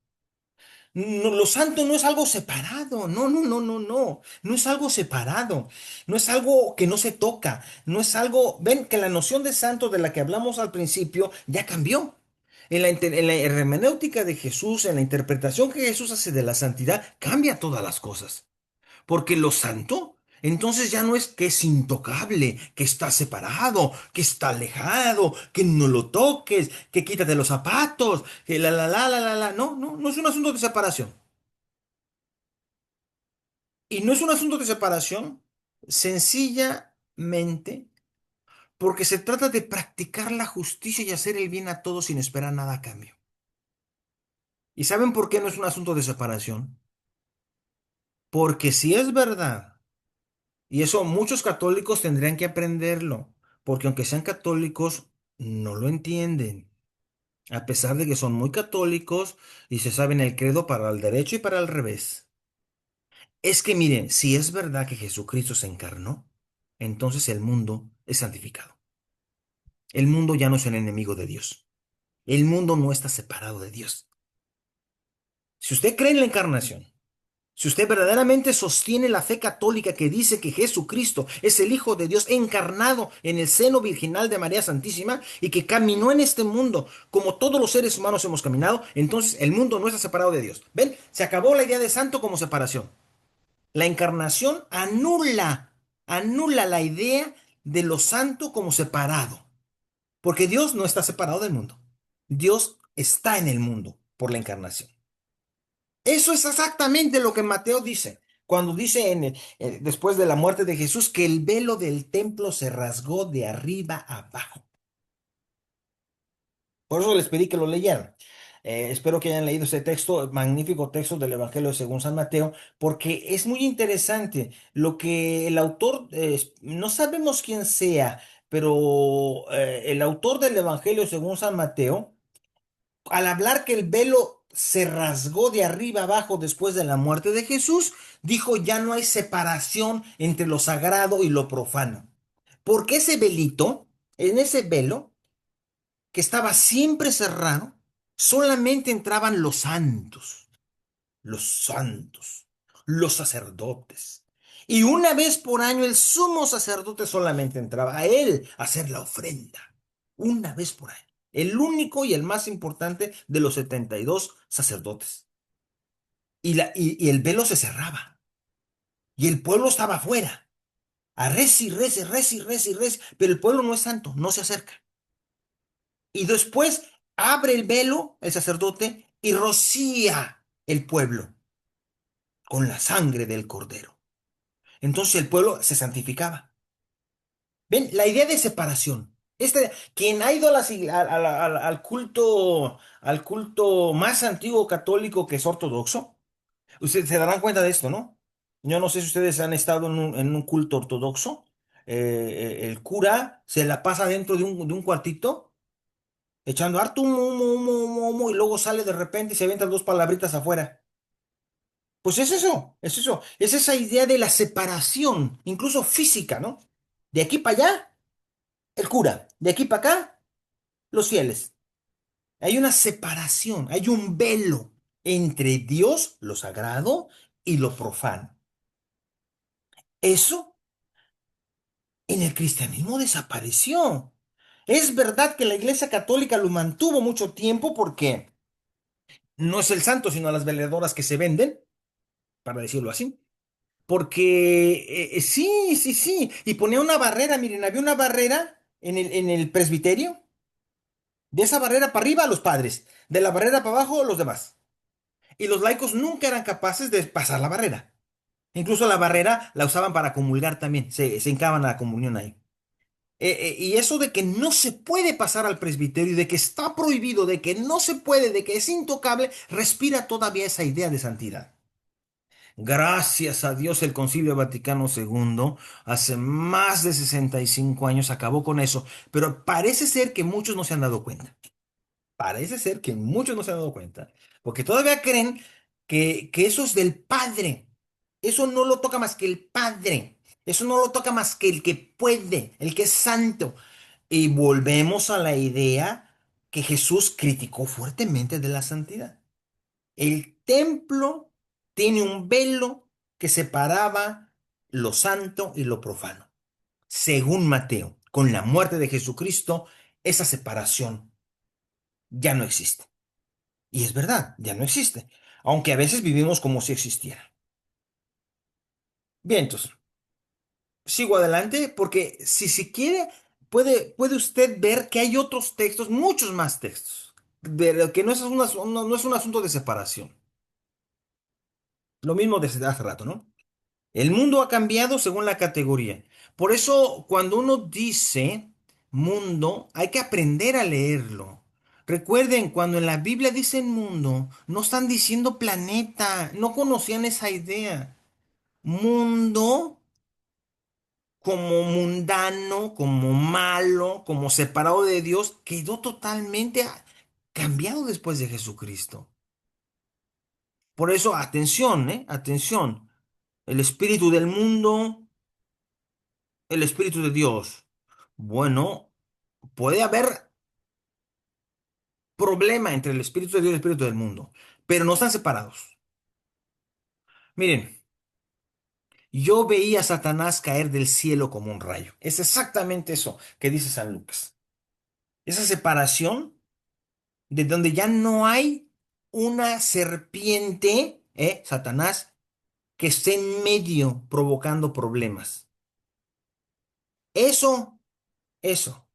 S1: Lo santo no es algo separado, no, no, no, no, no, no es algo separado, no es algo que no se toca, no es algo, ven que la noción de santo de la que hablamos al principio ya cambió. En la hermenéutica de Jesús, en la interpretación que Jesús hace de la santidad, cambia todas las cosas. Porque lo santo, entonces ya no es que es intocable, que está separado, que está alejado, que no lo toques, que quítate los zapatos, que la. No, no, no es un asunto de separación. Y no es un asunto de separación sencillamente porque se trata de practicar la justicia y hacer el bien a todos sin esperar nada a cambio. ¿Y saben por qué no es un asunto de separación? Porque si es verdad, y eso muchos católicos tendrían que aprenderlo, porque aunque sean católicos, no lo entienden. A pesar de que son muy católicos y se saben el credo para el derecho y para el revés. Es que miren, si es verdad que Jesucristo se encarnó, entonces el mundo es santificado. El mundo ya no es el enemigo de Dios. El mundo no está separado de Dios. Si usted cree en la encarnación, si usted verdaderamente sostiene la fe católica que dice que Jesucristo es el Hijo de Dios encarnado en el seno virginal de María Santísima y que caminó en este mundo como todos los seres humanos hemos caminado, entonces el mundo no está separado de Dios. ¿Ven? Se acabó la idea de santo como separación. La encarnación anula la idea de lo santo como separado, porque Dios no está separado del mundo. Dios está en el mundo por la encarnación. Eso es exactamente lo que Mateo dice, cuando dice después de la muerte de Jesús que el velo del templo se rasgó de arriba a abajo. Por eso les pedí que lo leyeran. Espero que hayan leído ese texto, magnífico texto del Evangelio según San Mateo, porque es muy interesante lo que el autor, no sabemos quién sea, pero el autor del Evangelio según San Mateo, al hablar que el velo se rasgó de arriba abajo después de la muerte de Jesús, dijo ya no hay separación entre lo sagrado y lo profano. Porque ese velito, en ese velo, que estaba siempre cerrado, solamente entraban los santos, los sacerdotes. Y una vez por año el sumo sacerdote solamente entraba a él a hacer la ofrenda. Una vez por año. El único y el más importante de los 72 sacerdotes. Y el velo se cerraba. Y el pueblo estaba afuera. a reci, reci, reci, reci, reci, pero el pueblo no es santo, no se acerca. Y después abre el velo el sacerdote y rocía el pueblo con la sangre del cordero. Entonces el pueblo se santificaba. ¿Ven? La idea de separación. Quien ha ido a al culto más antiguo católico que es ortodoxo, ustedes se darán cuenta de esto, ¿no? Yo no sé si ustedes han estado en un culto ortodoxo. El cura se la pasa dentro de un cuartito, echando harto humo, humo, humo, humo, humo, y luego sale de repente y se avientan dos palabritas afuera. Pues es eso, es eso. Es esa idea de la separación, incluso física, ¿no? De aquí para allá, el cura. De aquí para acá, los fieles. Hay una separación, hay un velo entre Dios, lo sagrado, y lo profano. Eso en el cristianismo desapareció. Es verdad que la Iglesia Católica lo mantuvo mucho tiempo porque no es el santo, sino las veladoras que se venden, para decirlo así. Porque sí, sí, sí. Y ponía una barrera, miren, había una barrera en el presbiterio. De esa barrera para arriba, los padres. De la barrera para abajo, los demás. Y los laicos nunca eran capaces de pasar la barrera. Incluso la barrera la usaban para comulgar también. Se hincaban a la comunión ahí. Y eso de que no se puede pasar al presbiterio, de que está prohibido, de que no se puede, de que es intocable, respira todavía esa idea de santidad. Gracias a Dios el Concilio Vaticano II hace más de 65 años acabó con eso, pero parece ser que muchos no se han dado cuenta. Parece ser que muchos no se han dado cuenta, porque todavía creen que eso es del Padre. Eso no lo toca más que el Padre. Eso no lo toca más que el que puede, el que es santo. Y volvemos a la idea que Jesús criticó fuertemente de la santidad. El templo tiene un velo que separaba lo santo y lo profano. Según Mateo, con la muerte de Jesucristo, esa separación ya no existe. Y es verdad, ya no existe, aunque a veces vivimos como si existiera. Bien, entonces, sigo adelante porque si quiere, puede usted ver que hay otros textos, muchos más textos, que no es no es un asunto de separación. Lo mismo desde hace rato, ¿no? El mundo ha cambiado según la categoría. Por eso, cuando uno dice mundo, hay que aprender a leerlo. Recuerden, cuando en la Biblia dicen mundo, no están diciendo planeta, no conocían esa idea. Mundo como mundano, como malo, como separado de Dios, quedó totalmente cambiado después de Jesucristo. Por eso, atención, ¿eh? Atención. El espíritu del mundo, el espíritu de Dios. Bueno, puede haber problema entre el espíritu de Dios y el espíritu del mundo, pero no están separados. Miren, yo veía a Satanás caer del cielo como un rayo. Es exactamente eso que dice San Lucas. Esa separación de donde ya no hay una serpiente, Satanás, que esté en medio provocando problemas. Eso, eso,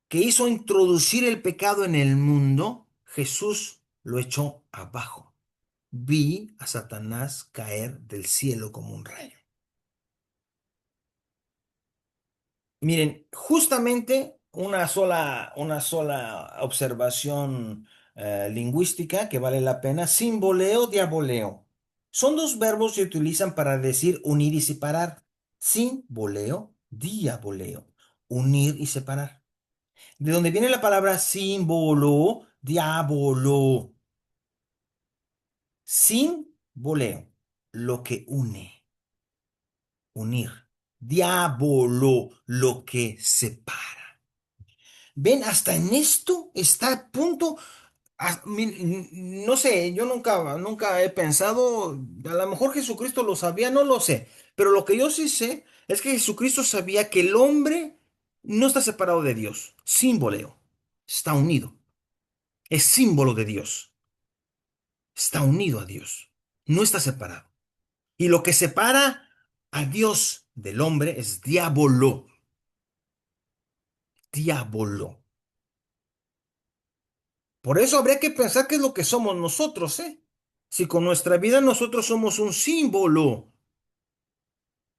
S1: que hizo introducir el pecado en el mundo, Jesús lo echó abajo. Vi a Satanás caer del cielo como un rayo. Miren, justamente una sola observación lingüística que vale la pena, simboleo, diaboleo. Son dos verbos que se utilizan para decir unir y separar. Simboleo, diaboleo. Unir y separar. De donde viene la palabra símbolo, diabolo. Simboleo, lo que une, unir. Diabolo, lo que separa. Ven, hasta en esto está a punto. No sé, yo nunca he pensado, a lo mejor Jesucristo lo sabía, no lo sé, pero lo que yo sí sé es que Jesucristo sabía que el hombre no está separado de Dios, símboleo, está unido, es símbolo de Dios, está unido a Dios, no está separado. Y lo que separa a Dios del hombre es diabolo, diabolo. Por eso habría que pensar qué es lo que somos nosotros, ¿eh? Si con nuestra vida nosotros somos un símbolo,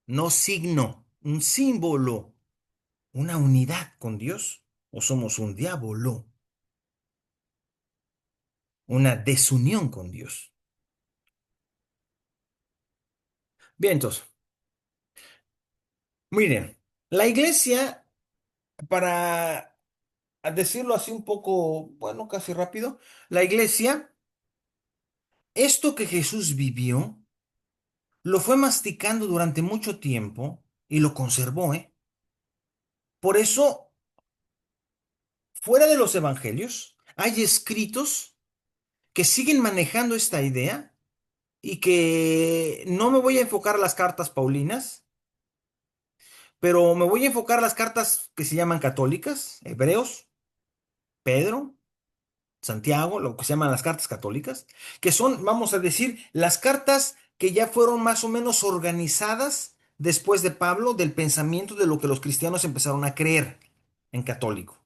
S1: no signo, un símbolo, una unidad con Dios, o somos un diablo, una desunión con Dios. Bien, entonces, miren, la iglesia, para decirlo así un poco, bueno, casi rápido, la iglesia, esto que Jesús vivió, lo fue masticando durante mucho tiempo y lo conservó, ¿eh? Por eso, fuera de los evangelios, hay escritos que siguen manejando esta idea y que no me voy a enfocar a las cartas paulinas, pero me voy a enfocar a las cartas que se llaman católicas, Hebreos, Pedro, Santiago, lo que se llaman las cartas católicas, que son, vamos a decir, las cartas que ya fueron más o menos organizadas después de Pablo del pensamiento de lo que los cristianos empezaron a creer en católico.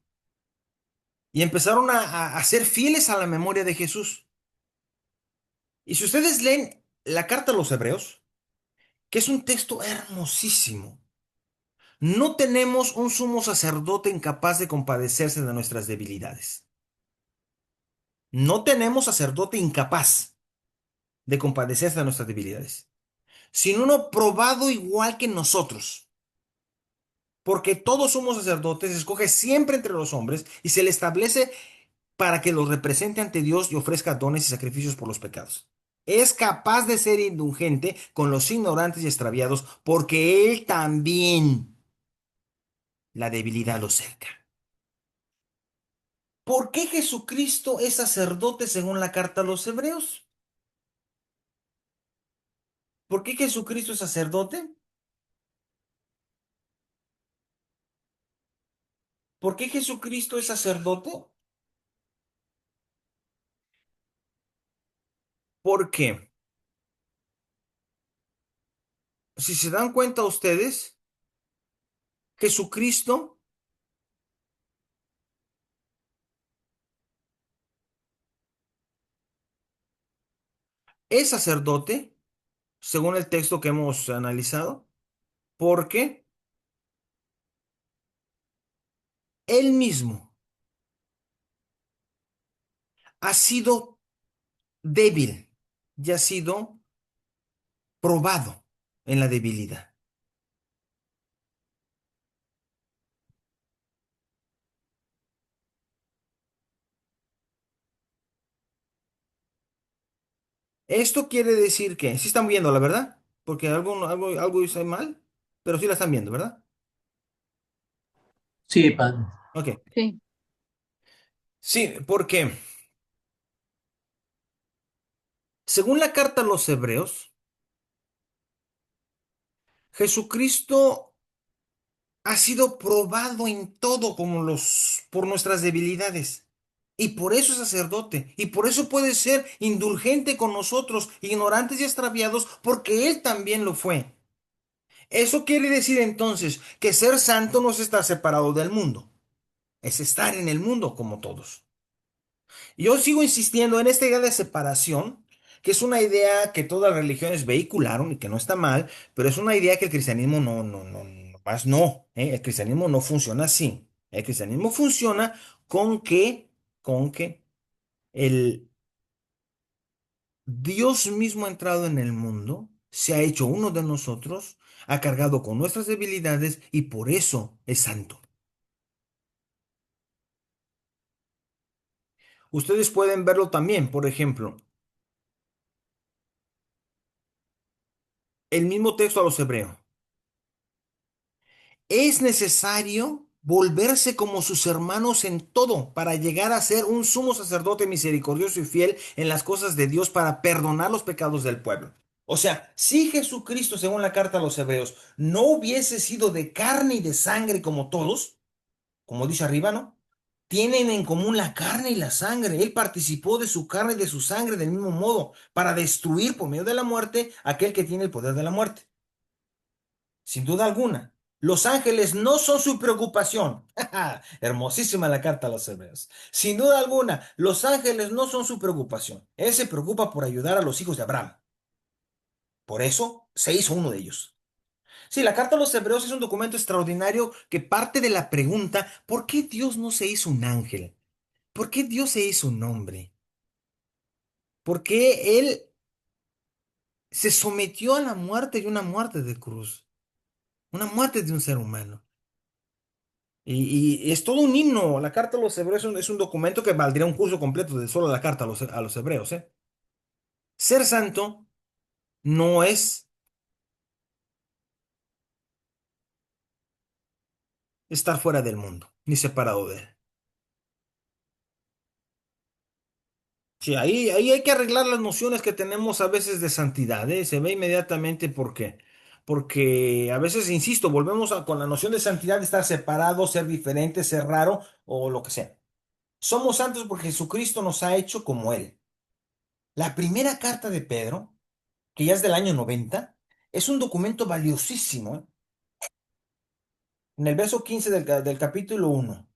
S1: Y empezaron a ser fieles a la memoria de Jesús. Y si ustedes leen la carta a los Hebreos, que es un texto hermosísimo, no tenemos un sumo sacerdote incapaz de compadecerse de nuestras debilidades. No tenemos sacerdote incapaz de compadecerse de nuestras debilidades, sino uno probado igual que nosotros. Porque todos somos sacerdotes, se escoge siempre entre los hombres y se le establece para que los represente ante Dios y ofrezca dones y sacrificios por los pecados. Es capaz de ser indulgente con los ignorantes y extraviados porque Él también la debilidad lo cerca. ¿Por qué Jesucristo es sacerdote según la carta a los Hebreos? ¿Por qué Jesucristo es sacerdote? ¿Por qué Jesucristo es sacerdote? Porque, si se dan cuenta ustedes, Jesucristo es sacerdote, según el texto que hemos analizado, porque Él mismo ha sido débil y ha sido probado en la debilidad. Esto quiere decir que, sí están viendo, la verdad, porque algo hice mal, pero sí la están viendo, ¿verdad?
S2: Sí, padre.
S1: Ok.
S3: Sí,
S1: Sí, porque según la carta a los Hebreos, Jesucristo ha sido probado en todo como por nuestras debilidades. Y por eso es sacerdote. Y por eso puede ser indulgente con nosotros, ignorantes y extraviados, porque Él también lo fue. Eso quiere decir entonces que ser santo no es estar separado del mundo, es estar en el mundo como todos. Yo sigo insistiendo en esta idea de separación, que es una idea que todas las religiones vehicularon y que no está mal, pero es una idea que el cristianismo más no, ¿eh? El cristianismo no funciona así. El cristianismo funciona con que el Dios mismo ha entrado en el mundo, se ha hecho uno de nosotros, ha cargado con nuestras debilidades y por eso es santo. Ustedes pueden verlo también, por ejemplo, el mismo texto a los hebreos. Es necesario volverse como sus hermanos en todo para llegar a ser un sumo sacerdote misericordioso y fiel en las cosas de Dios para perdonar los pecados del pueblo. O sea, si Jesucristo, según la carta a los hebreos, no hubiese sido de carne y de sangre como todos, como dice arriba, ¿no? Tienen en común la carne y la sangre. Él participó de su carne y de su sangre del mismo modo, para destruir por medio de la muerte aquel que tiene el poder de la muerte. Sin duda alguna. Los ángeles no son su preocupación. Hermosísima la carta a los hebreos. Sin duda alguna, los ángeles no son su preocupación. Él se preocupa por ayudar a los hijos de Abraham. Por eso se hizo uno de ellos. Sí, la carta a los hebreos es un documento extraordinario que parte de la pregunta, ¿por qué Dios no se hizo un ángel? ¿Por qué Dios se hizo un hombre? ¿Por qué Él se sometió a la muerte y una muerte de cruz? Una muerte de un ser humano. Y es todo un himno. La carta a los hebreos es un documento que valdría un curso completo de solo la carta a los hebreos, ¿eh? Ser santo no es estar fuera del mundo, ni separado de él. Sí, ahí hay que arreglar las nociones que tenemos a veces de santidad, ¿eh? Se ve inmediatamente por qué. Porque a veces, insisto, volvemos con la noción de santidad de estar separado, ser diferente, ser raro o lo que sea. Somos santos porque Jesucristo nos ha hecho como Él. La primera carta de Pedro, que ya es del año 90, es un documento valiosísimo, ¿eh? En el verso 15 del capítulo 1.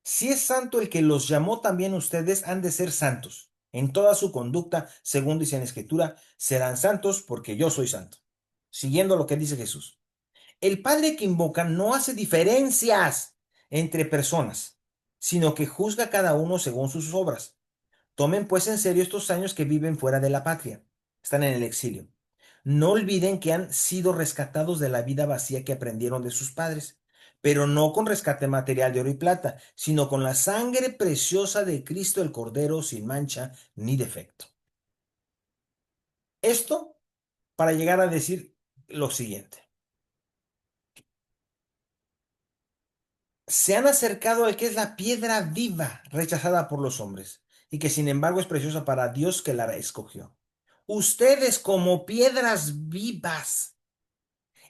S1: Si es santo el que los llamó, también ustedes han de ser santos. En toda su conducta, según dice en la Escritura, serán santos porque yo soy santo. Siguiendo lo que dice Jesús. El Padre que invocan no hace diferencias entre personas, sino que juzga a cada uno según sus obras. Tomen pues en serio estos años que viven fuera de la patria. Están en el exilio. No olviden que han sido rescatados de la vida vacía que aprendieron de sus padres, pero no con rescate material de oro y plata, sino con la sangre preciosa de Cristo el Cordero sin mancha ni defecto. Esto para llegar a decir lo siguiente. Se han acercado al que es la piedra viva, rechazada por los hombres, y que sin embargo es preciosa para Dios que la escogió. Ustedes como piedras vivas,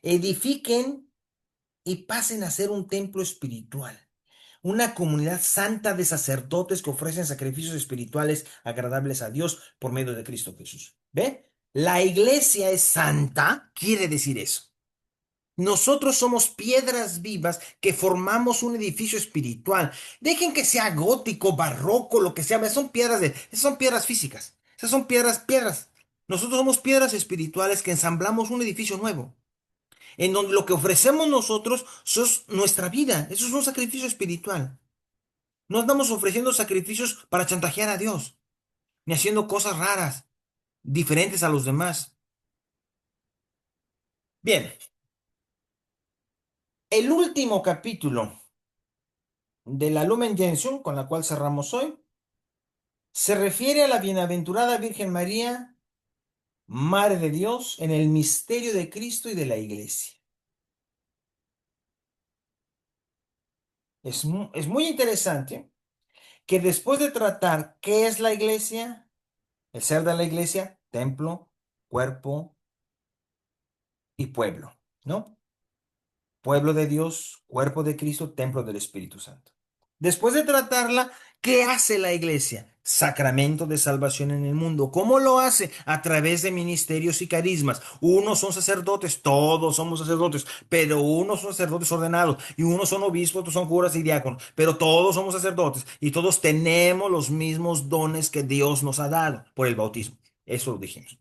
S1: edifiquen y pasen a ser un templo espiritual, una comunidad santa de sacerdotes que ofrecen sacrificios espirituales agradables a Dios por medio de Cristo Jesús. ¿Ve? La iglesia es santa, quiere decir eso. Nosotros somos piedras vivas que formamos un edificio espiritual. Dejen que sea gótico, barroco, lo que sea. Esas son piedras físicas. Esas son piedras. Nosotros somos piedras espirituales que ensamblamos un edificio nuevo, en donde lo que ofrecemos nosotros es nuestra vida. Eso es un sacrificio espiritual. No andamos ofreciendo sacrificios para chantajear a Dios, ni haciendo cosas raras, diferentes a los demás. Bien, el último capítulo de la Lumen Gentium, con la cual cerramos hoy, se refiere a la bienaventurada Virgen María, Madre de Dios, en el misterio de Cristo y de la Iglesia. Es muy interesante que después de tratar qué es la Iglesia, el ser de la Iglesia, templo, cuerpo y pueblo, ¿no? Pueblo de Dios, cuerpo de Cristo, templo del Espíritu Santo. Después de tratarla, ¿qué hace la iglesia? Sacramento de salvación en el mundo. ¿Cómo lo hace? A través de ministerios y carismas. Unos son sacerdotes, todos somos sacerdotes, pero unos son sacerdotes ordenados y unos son obispos, otros son curas y diáconos, pero todos somos sacerdotes y todos tenemos los mismos dones que Dios nos ha dado por el bautismo. Eso lo dijimos.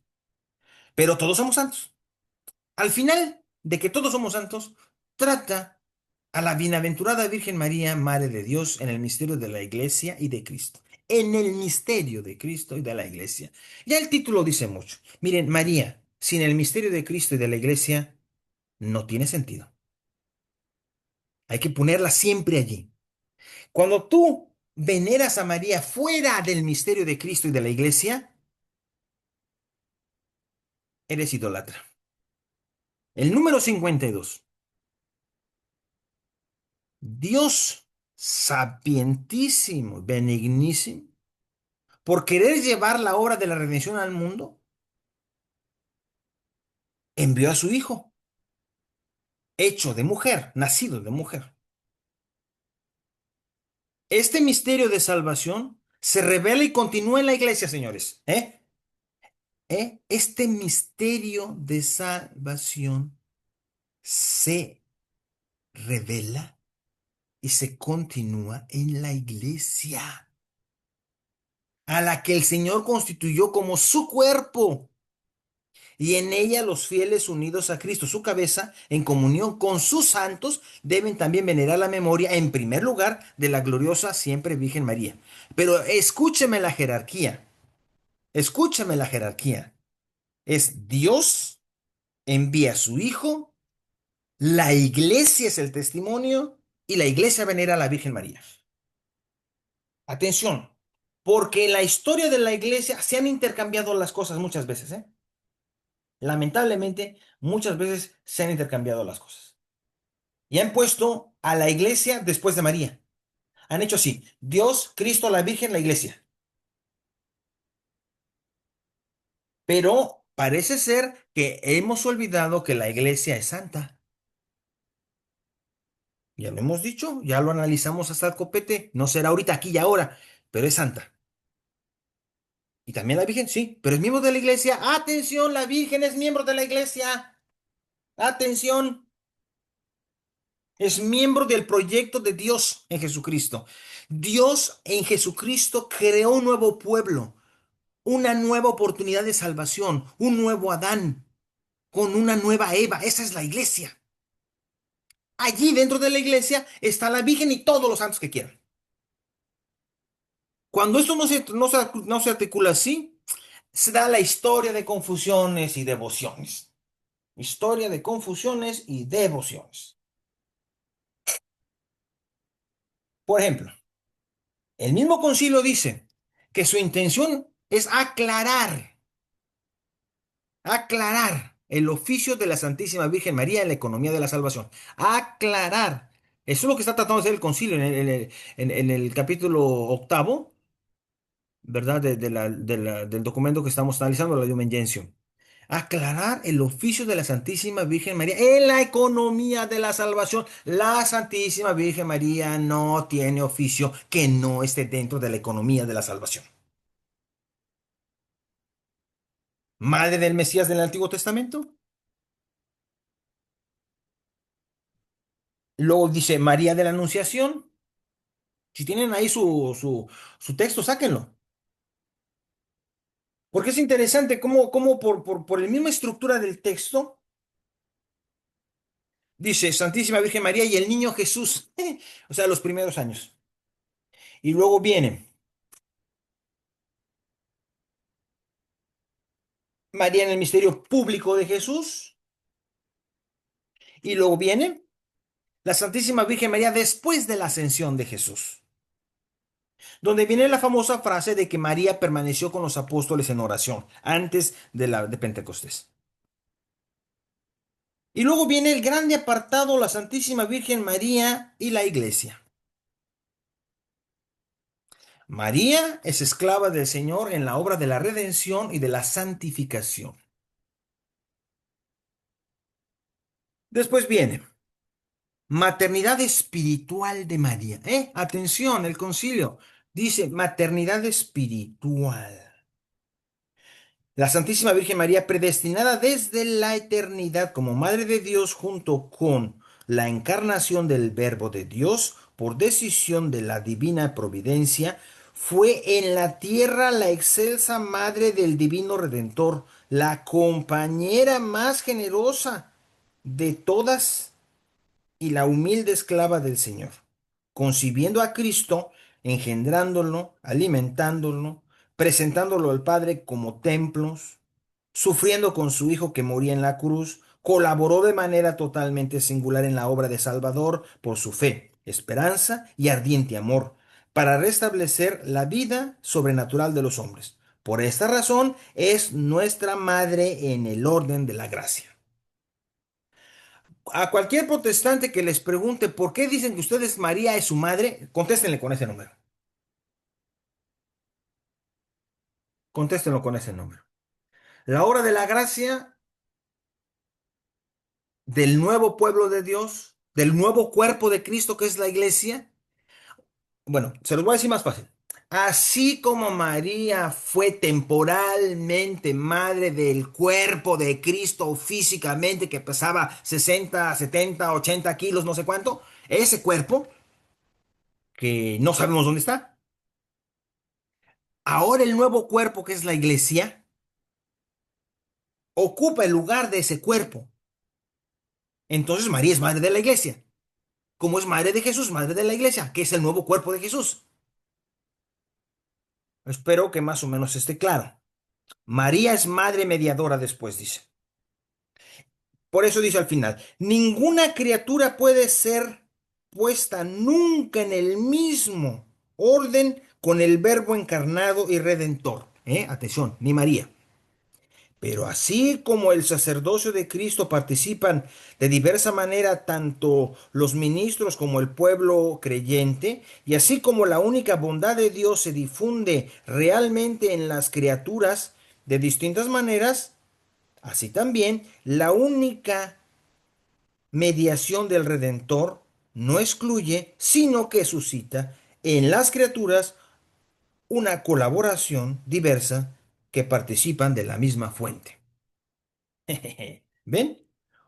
S1: Pero todos somos santos. Al final de que todos somos santos, trata a la bienaventurada Virgen María, Madre de Dios, en el misterio de la Iglesia y de Cristo. En el misterio de Cristo y de la Iglesia. Ya el título dice mucho. Miren, María, sin el misterio de Cristo y de la Iglesia, no tiene sentido. Hay que ponerla siempre allí. Cuando tú veneras a María fuera del misterio de Cristo y de la Iglesia, eres idólatra. El número 52. Dios sapientísimo, benignísimo, por querer llevar la obra de la redención al mundo, envió a su Hijo, hecho de mujer, nacido de mujer. Este misterio de salvación se revela y continúa en la iglesia, señores. Este misterio de salvación se revela y se continúa en la iglesia, a la que el Señor constituyó como su cuerpo, y en ella los fieles unidos a Cristo, su cabeza, en comunión con sus santos, deben también venerar la memoria, en primer lugar, de la gloriosa siempre Virgen María. Pero escúcheme la jerarquía. Es Dios envía a su Hijo, la iglesia es el testimonio y la iglesia venera a la Virgen María. Atención, porque en la historia de la iglesia se han intercambiado las cosas muchas veces, ¿eh? Lamentablemente, muchas veces se han intercambiado las cosas. Y han puesto a la iglesia después de María. Han hecho así, Dios, Cristo, la Virgen, la iglesia. Pero parece ser que hemos olvidado que la iglesia es santa. Ya lo hemos dicho, ya lo analizamos hasta el copete. No será ahorita, aquí y ahora, pero es santa. Y también la Virgen, sí, pero es miembro de la iglesia. Atención, la Virgen es miembro de la iglesia. Atención, es miembro del proyecto de Dios en Jesucristo. Dios en Jesucristo creó un nuevo pueblo, una nueva oportunidad de salvación, un nuevo Adán con una nueva Eva. Esa es la iglesia. Allí dentro de la iglesia está la Virgen y todos los santos que quieran. Cuando esto no se articula así, se da la historia de confusiones y devociones. Historia de confusiones y devociones. Por ejemplo, el mismo concilio dice que su intención es aclarar el oficio de la Santísima Virgen María en la economía de la salvación. Aclarar. Eso es lo que está tratando de hacer el concilio en el capítulo octavo, ¿verdad? Del documento que estamos analizando, la Lumen Gentium. Aclarar el oficio de la Santísima Virgen María en la economía de la salvación. La Santísima Virgen María no tiene oficio que no esté dentro de la economía de la salvación. Madre del Mesías del Antiguo Testamento. Luego dice María de la Anunciación. Si tienen ahí su texto, sáquenlo. Porque es interesante cómo por la misma estructura del texto dice Santísima Virgen María y el niño Jesús. O sea, los primeros años. Y luego viene María en el misterio público de Jesús. Y luego viene la Santísima Virgen María después de la ascensión de Jesús. Donde viene la famosa frase de que María permaneció con los apóstoles en oración antes de Pentecostés. Y luego viene el grande apartado, la Santísima Virgen María y la Iglesia. María es esclava del Señor en la obra de la redención y de la santificación. Después viene maternidad espiritual de María. Atención, el concilio dice maternidad espiritual. La Santísima Virgen María, predestinada desde la eternidad como Madre de Dios junto con la encarnación del Verbo de Dios por decisión de la divina providencia, fue en la tierra la excelsa Madre del Divino Redentor, la compañera más generosa de todas y la humilde esclava del Señor, concibiendo a Cristo, engendrándolo, alimentándolo, presentándolo al Padre como templos, sufriendo con su Hijo que moría en la cruz, colaboró de manera totalmente singular en la obra de Salvador por su fe, esperanza y ardiente amor, para restablecer la vida sobrenatural de los hombres. Por esta razón es nuestra Madre en el orden de la gracia. A cualquier protestante que les pregunte por qué dicen que ustedes María es su madre, contéstenle con ese número. Contéstenlo con ese número. La obra de la gracia del nuevo pueblo de Dios, del nuevo cuerpo de Cristo que es la iglesia. Bueno, se los voy a decir más fácil. Así como María fue temporalmente madre del cuerpo de Cristo físicamente, que pesaba 60, 70, 80 kilos, no sé cuánto, ese cuerpo, que no sabemos dónde está, ahora el nuevo cuerpo que es la iglesia, ocupa el lugar de ese cuerpo. Entonces María es madre de la iglesia. Como es madre de Jesús, madre de la iglesia, que es el nuevo cuerpo de Jesús. Espero que más o menos esté claro. María es madre mediadora después, dice. Por eso dice al final, ninguna criatura puede ser puesta nunca en el mismo orden con el Verbo encarnado y redentor. Atención, ni María. Pero así como el sacerdocio de Cristo participan de diversa manera tanto los ministros como el pueblo creyente, y así como la única bondad de Dios se difunde realmente en las criaturas de distintas maneras, así también la única mediación del Redentor no excluye, sino que suscita en las criaturas una colaboración diversa que participan de la misma fuente. ¿Ven?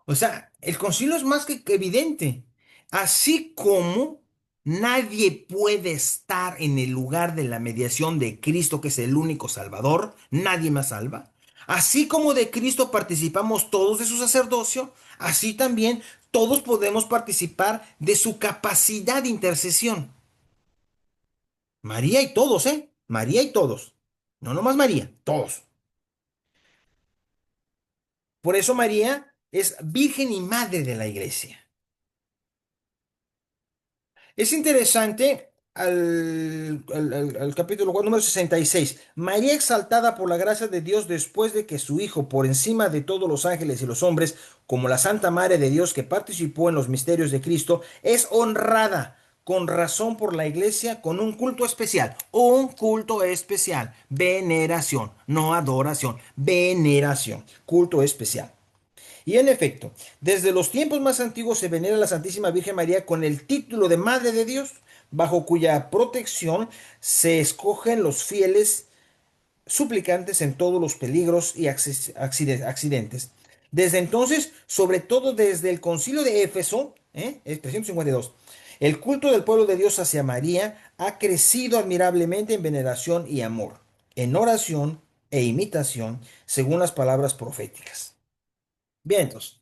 S1: O sea, el concilio es más que evidente. Así como nadie puede estar en el lugar de la mediación de Cristo, que es el único Salvador, nadie más salva. Así como de Cristo participamos todos de su sacerdocio, así también todos podemos participar de su capacidad de intercesión. María y todos, ¿eh? María y todos. No nomás María, todos. Por eso María es virgen y madre de la iglesia. Es interesante al capítulo número 66. María exaltada por la gracia de Dios después de que su Hijo, por encima de todos los ángeles y los hombres, como la Santa Madre de Dios que participó en los misterios de Cristo, es honrada con razón por la iglesia con un culto especial, veneración, no adoración, veneración, culto especial. Y en efecto, desde los tiempos más antiguos se venera a la Santísima Virgen María con el título de Madre de Dios, bajo cuya protección se escogen los fieles suplicantes en todos los peligros y accidentes. Desde entonces, sobre todo desde el Concilio de Éfeso, el 352, el culto del pueblo de Dios hacia María ha crecido admirablemente en veneración y amor, en oración e imitación, según las palabras proféticas. Bien, entonces.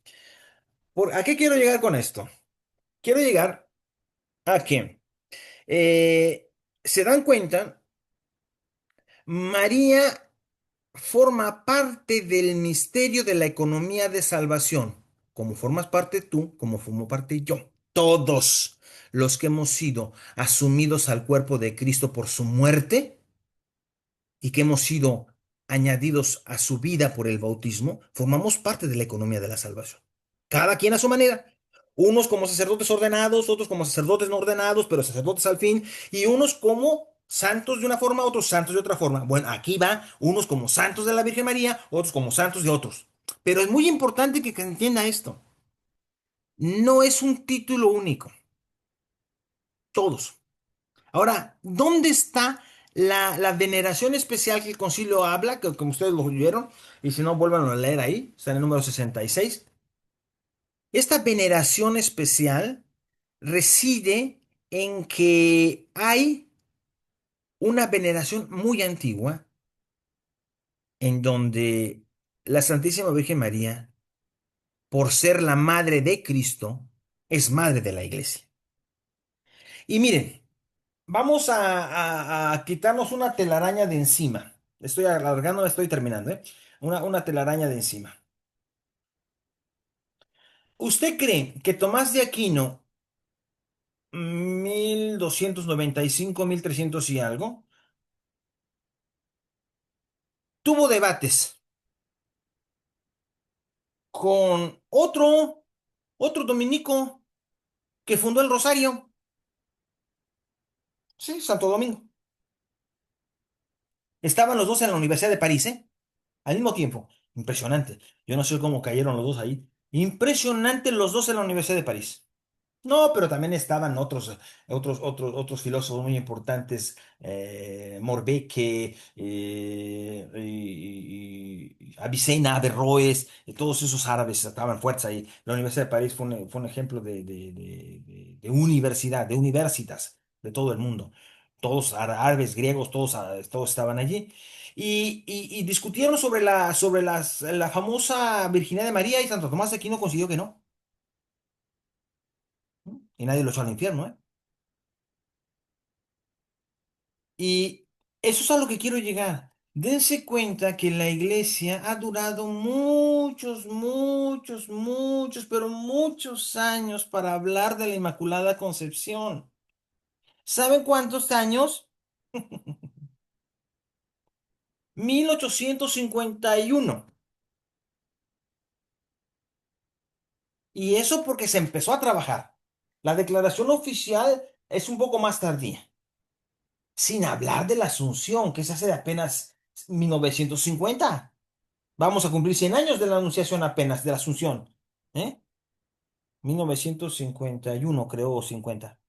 S1: ¿A qué quiero llegar con esto? Quiero llegar a que se dan cuenta, María forma parte del misterio de la economía de salvación, como formas parte tú, como formo parte yo. Todos los que hemos sido asumidos al cuerpo de Cristo por su muerte y que hemos sido añadidos a su vida por el bautismo, formamos parte de la economía de la salvación. Cada quien a su manera. Unos como sacerdotes ordenados, otros como sacerdotes no ordenados, pero sacerdotes al fin, y unos como santos de una forma, otros santos de otra forma. Bueno, aquí va, unos como santos de la Virgen María, otros como santos de otros. Pero es muy importante que entienda esto. No es un título único, todos. Ahora, ¿dónde está la veneración especial que el concilio habla? Que como ustedes lo oyeron, y si no, vuelvan a leer ahí, está en el número 66. Esta veneración especial reside en que hay una veneración muy antigua en donde la Santísima Virgen María, por ser la madre de Cristo, es madre de la iglesia. Y miren, vamos a quitarnos una telaraña de encima. Estoy alargando, estoy terminando, ¿eh? Una telaraña de encima. ¿Usted cree que Tomás de Aquino, 1295, 1300 y algo, tuvo debates con otro dominico que fundó el Rosario? Sí, Santo Domingo. Estaban los dos en la Universidad de París, ¿eh? Al mismo tiempo. Impresionante. Yo no sé cómo cayeron los dos ahí. Impresionante los dos en la Universidad de París. No, pero también estaban otros filósofos muy importantes, Morbeke, y Avicenna, Averroes, todos esos árabes estaban fuertes ahí. La Universidad de París fue un ejemplo de universidad, de universitas de todo el mundo. Todos árabes, griegos, todos estaban allí. Y discutieron sobre la famosa Virginidad de María y Santo Tomás de Aquino consiguió que no. Y nadie lo echó al infierno, ¿eh? Y eso es a lo que quiero llegar. Dense cuenta que la iglesia ha durado muchos, muchos, muchos, pero muchos años para hablar de la Inmaculada Concepción. ¿Saben cuántos años? 1851. Y eso porque se empezó a trabajar. La declaración oficial es un poco más tardía. Sin hablar de la Asunción, que se hace de apenas 1950. Vamos a cumplir 100 años de la Anunciación apenas, de la Asunción. ¿Eh? 1951 creo, o 50.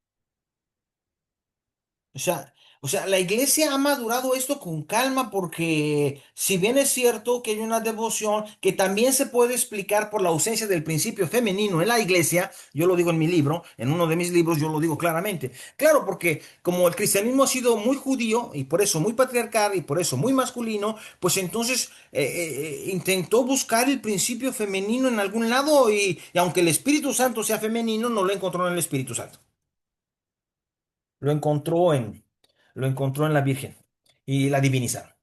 S1: O sea, o sea, la iglesia ha madurado esto con calma porque si bien es cierto que hay una devoción que también se puede explicar por la ausencia del principio femenino en la iglesia, yo lo digo en mi libro, en uno de mis libros yo lo digo claramente. Claro, porque como el cristianismo ha sido muy judío y por eso muy patriarcal y por eso muy masculino, pues entonces intentó buscar el principio femenino en algún lado y aunque el Espíritu Santo sea femenino, no lo encontró en el Espíritu Santo. Lo encontró en, lo encontró en la Virgen y la divinizaron.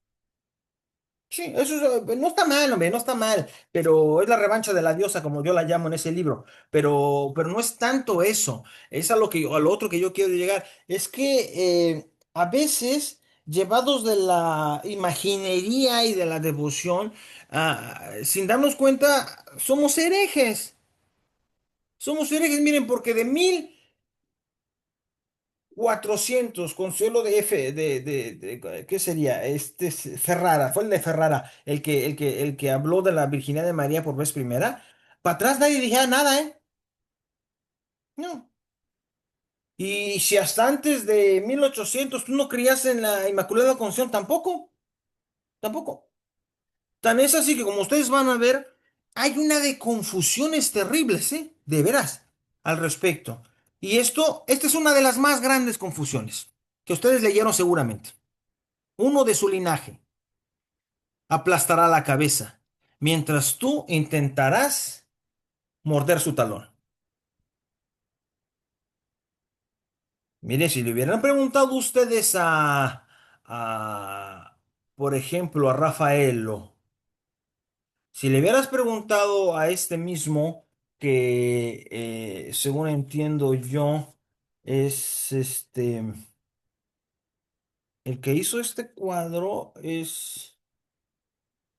S1: Sí, no está mal, hombre, no está mal, pero es la revancha de la diosa, como yo la llamo en ese libro. Pero no es tanto eso, es a lo otro que yo quiero llegar. Es que a veces, llevados de la imaginería y de la devoción, sin darnos cuenta, somos herejes. Somos herejes, miren, porque de 1400 Consuelo de F, ¿qué sería? Ferrara, fue el de Ferrara, el que habló de la virginidad de María por vez primera. Para atrás nadie dijera nada, ¿eh? No. Y si hasta antes de 1800 tú no creías en la Inmaculada Concepción, tampoco, tampoco. Tan es así que como ustedes van a ver, hay una de confusiones terribles, ¿eh? De veras, al respecto. Y esta es una de las más grandes confusiones que ustedes leyeron seguramente. Uno de su linaje aplastará la cabeza, mientras tú intentarás morder su talón. Mire, si le hubieran preguntado ustedes por ejemplo, a Rafaelo, si le hubieras preguntado a este mismo, que según entiendo yo, es el que hizo este cuadro es...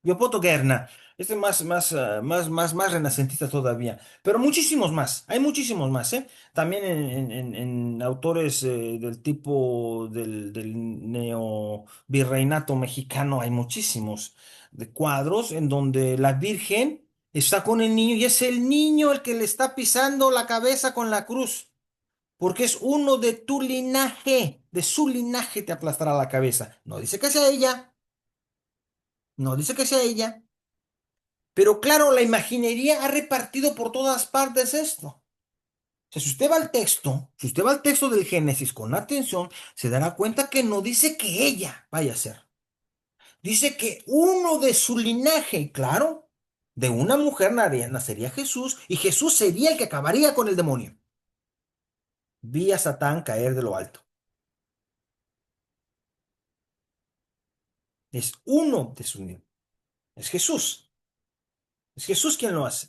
S1: Leopoldo Gerna, este más renacentista todavía, pero muchísimos más, hay muchísimos más, ¿eh? También en autores del tipo del neo virreinato mexicano hay muchísimos de cuadros en donde la Virgen está con el niño y es el niño el que le está pisando la cabeza con la cruz, porque es uno de tu linaje, de su linaje te aplastará la cabeza. No dice que sea ella, no dice que sea ella. Pero claro, la imaginería ha repartido por todas partes esto. O sea, si usted va al texto, si usted va al texto del Génesis con atención, se dará cuenta que no dice que ella vaya a ser. Dice que uno de su linaje, claro, de una mujer nacería Jesús y Jesús sería el que acabaría con el demonio. Vi a Satán caer de lo alto. Es uno de su linaje. Es Jesús. Es Jesús quien lo hace.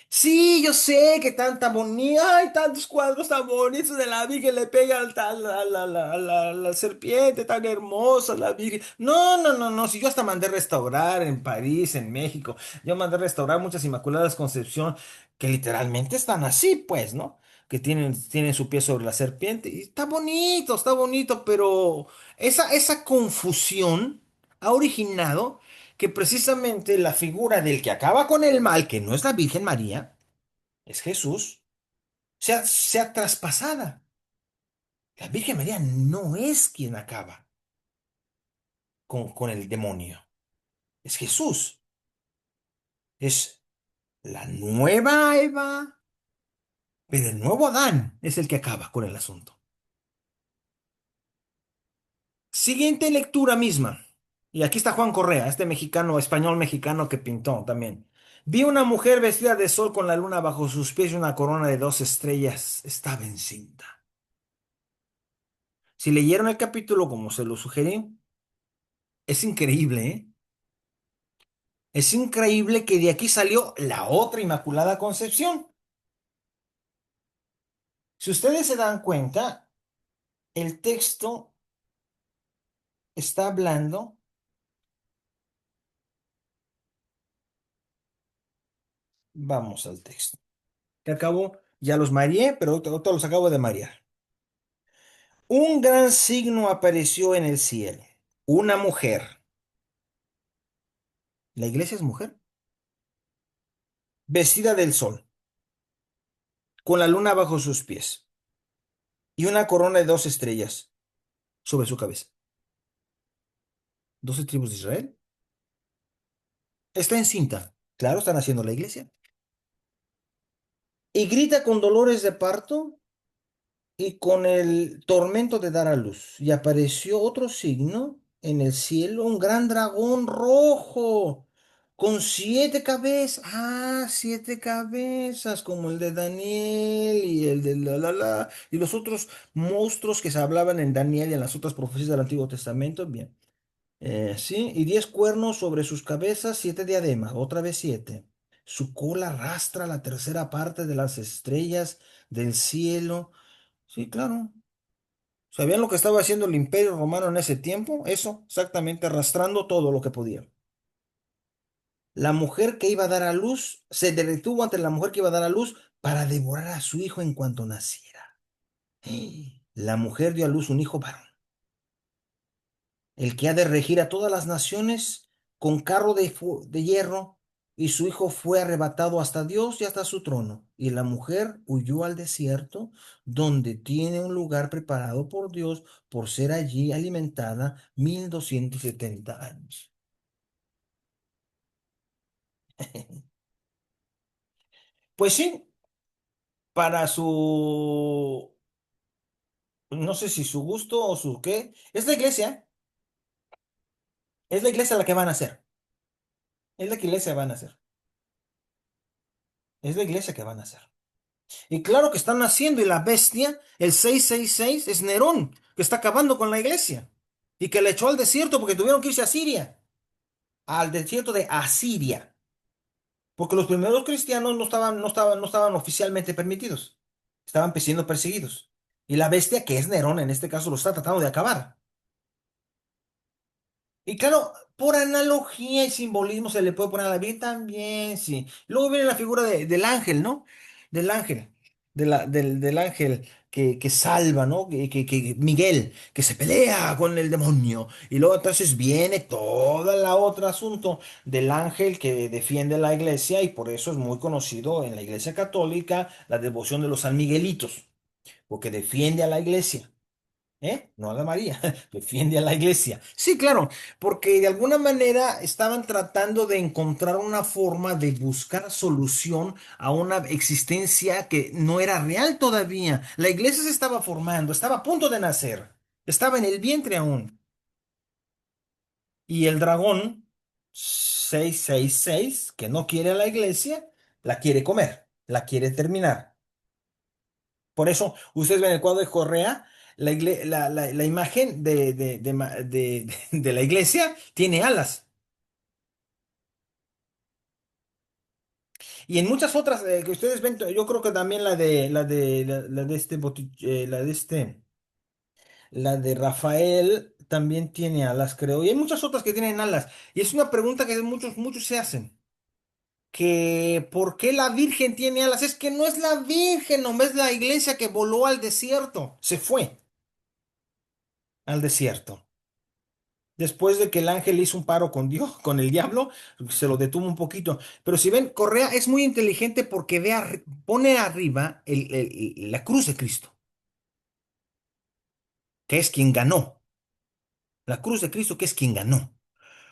S1: Sí, yo sé que tanta bonita, hay tantos cuadros tan bonitos de la Virgen, le pega a la serpiente tan hermosa, la Virgen. No, no, no, no, si yo hasta mandé restaurar en París, en México, yo mandé restaurar muchas Inmaculadas Concepción que literalmente están así, pues, ¿no? Que tienen su pie sobre la serpiente. Y está bonito, pero esa confusión ha originado que precisamente la figura del que acaba con el mal, que no es la Virgen María, es Jesús, sea traspasada. La Virgen María no es quien acaba con el demonio, es Jesús, es la nueva Eva, pero el nuevo Adán es el que acaba con el asunto. Siguiente lectura misma. Y aquí está Juan Correa, este mexicano, español mexicano que pintó también. Vi una mujer vestida de sol con la luna bajo sus pies y una corona de 2 estrellas. Estaba encinta. Si leyeron el capítulo como se lo sugerí, es increíble, ¿eh? Es increíble que de aquí salió la otra Inmaculada Concepción. Si ustedes se dan cuenta, el texto está hablando, vamos al texto. Que acabo, ya los mareé, pero ahorita los acabo de marear. Un gran signo apareció en el cielo. Una mujer. ¿La iglesia es mujer? Vestida del sol, con la luna bajo sus pies y una corona de 2 estrellas sobre su cabeza. ¿12 tribus de Israel? Está encinta. Claro, están haciendo la iglesia. Y grita con dolores de parto y con el tormento de dar a luz. Y apareció otro signo en el cielo, un gran dragón rojo, con 7 cabezas. Ah, 7 cabezas, como el de Daniel y el de y los otros monstruos que se hablaban en Daniel y en las otras profecías del Antiguo Testamento. Bien. Sí, y 10 cuernos sobre sus cabezas, 7 diademas, otra vez 7. Su cola arrastra la tercera parte de las estrellas del cielo. Sí, claro. ¿Sabían lo que estaba haciendo el Imperio Romano en ese tiempo? Eso, exactamente, arrastrando todo lo que podía. La mujer que iba a dar a luz se detuvo ante la mujer que iba a dar a luz para devorar a su hijo en cuanto naciera. La mujer dio a luz un hijo varón, el que ha de regir a todas las naciones con carro de hierro, y su hijo fue arrebatado hasta Dios y hasta su trono. Y la mujer huyó al desierto, donde tiene un lugar preparado por Dios por ser allí alimentada 1270 años. Pues sí, para su, no sé si su gusto o su qué, es la iglesia la que van a hacer, es la iglesia que van a hacer, es la iglesia que van a hacer. Y claro que están haciendo, y la bestia, el 666 es Nerón, que está acabando con la iglesia. Y que le echó al desierto porque tuvieron que irse a Siria, al desierto de Asiria. Porque los primeros cristianos no estaban oficialmente permitidos. Estaban siendo perseguidos. Y la bestia, que es Nerón, en este caso, lo está tratando de acabar. Y claro, por analogía y simbolismo se le puede poner a la Virgen también, sí. Luego viene la figura del ángel, ¿no? Del ángel, del ángel que salva, ¿no? Miguel, que se pelea con el demonio. Y luego entonces viene toda la otra asunto del ángel que defiende la iglesia, y por eso es muy conocido en la iglesia católica la devoción de los San Miguelitos, porque defiende a la iglesia. ¿Eh? No a la María, defiende a la iglesia. Sí, claro, porque de alguna manera estaban tratando de encontrar una forma de buscar solución a una existencia que no era real todavía. La iglesia se estaba formando, estaba a punto de nacer, estaba en el vientre aún. Y el dragón 666, que no quiere a la iglesia, la quiere comer, la quiere terminar. Por eso, ustedes ven el cuadro de Correa, la imagen de la iglesia tiene alas. Y en muchas otras que ustedes ven, yo creo que también la de Rafael también tiene alas, creo. Y hay muchas otras que tienen alas. Y es una pregunta que muchos se hacen. Que ¿por qué la Virgen tiene alas? Es que no es la Virgen, nomás es la iglesia que voló al desierto. Se fue al desierto. Después de que el ángel hizo un paro con Dios, con el diablo, se lo detuvo un poquito. Pero si ven, Correa es muy inteligente porque pone arriba la cruz de Cristo, que es quien ganó. La cruz de Cristo, que es quien ganó.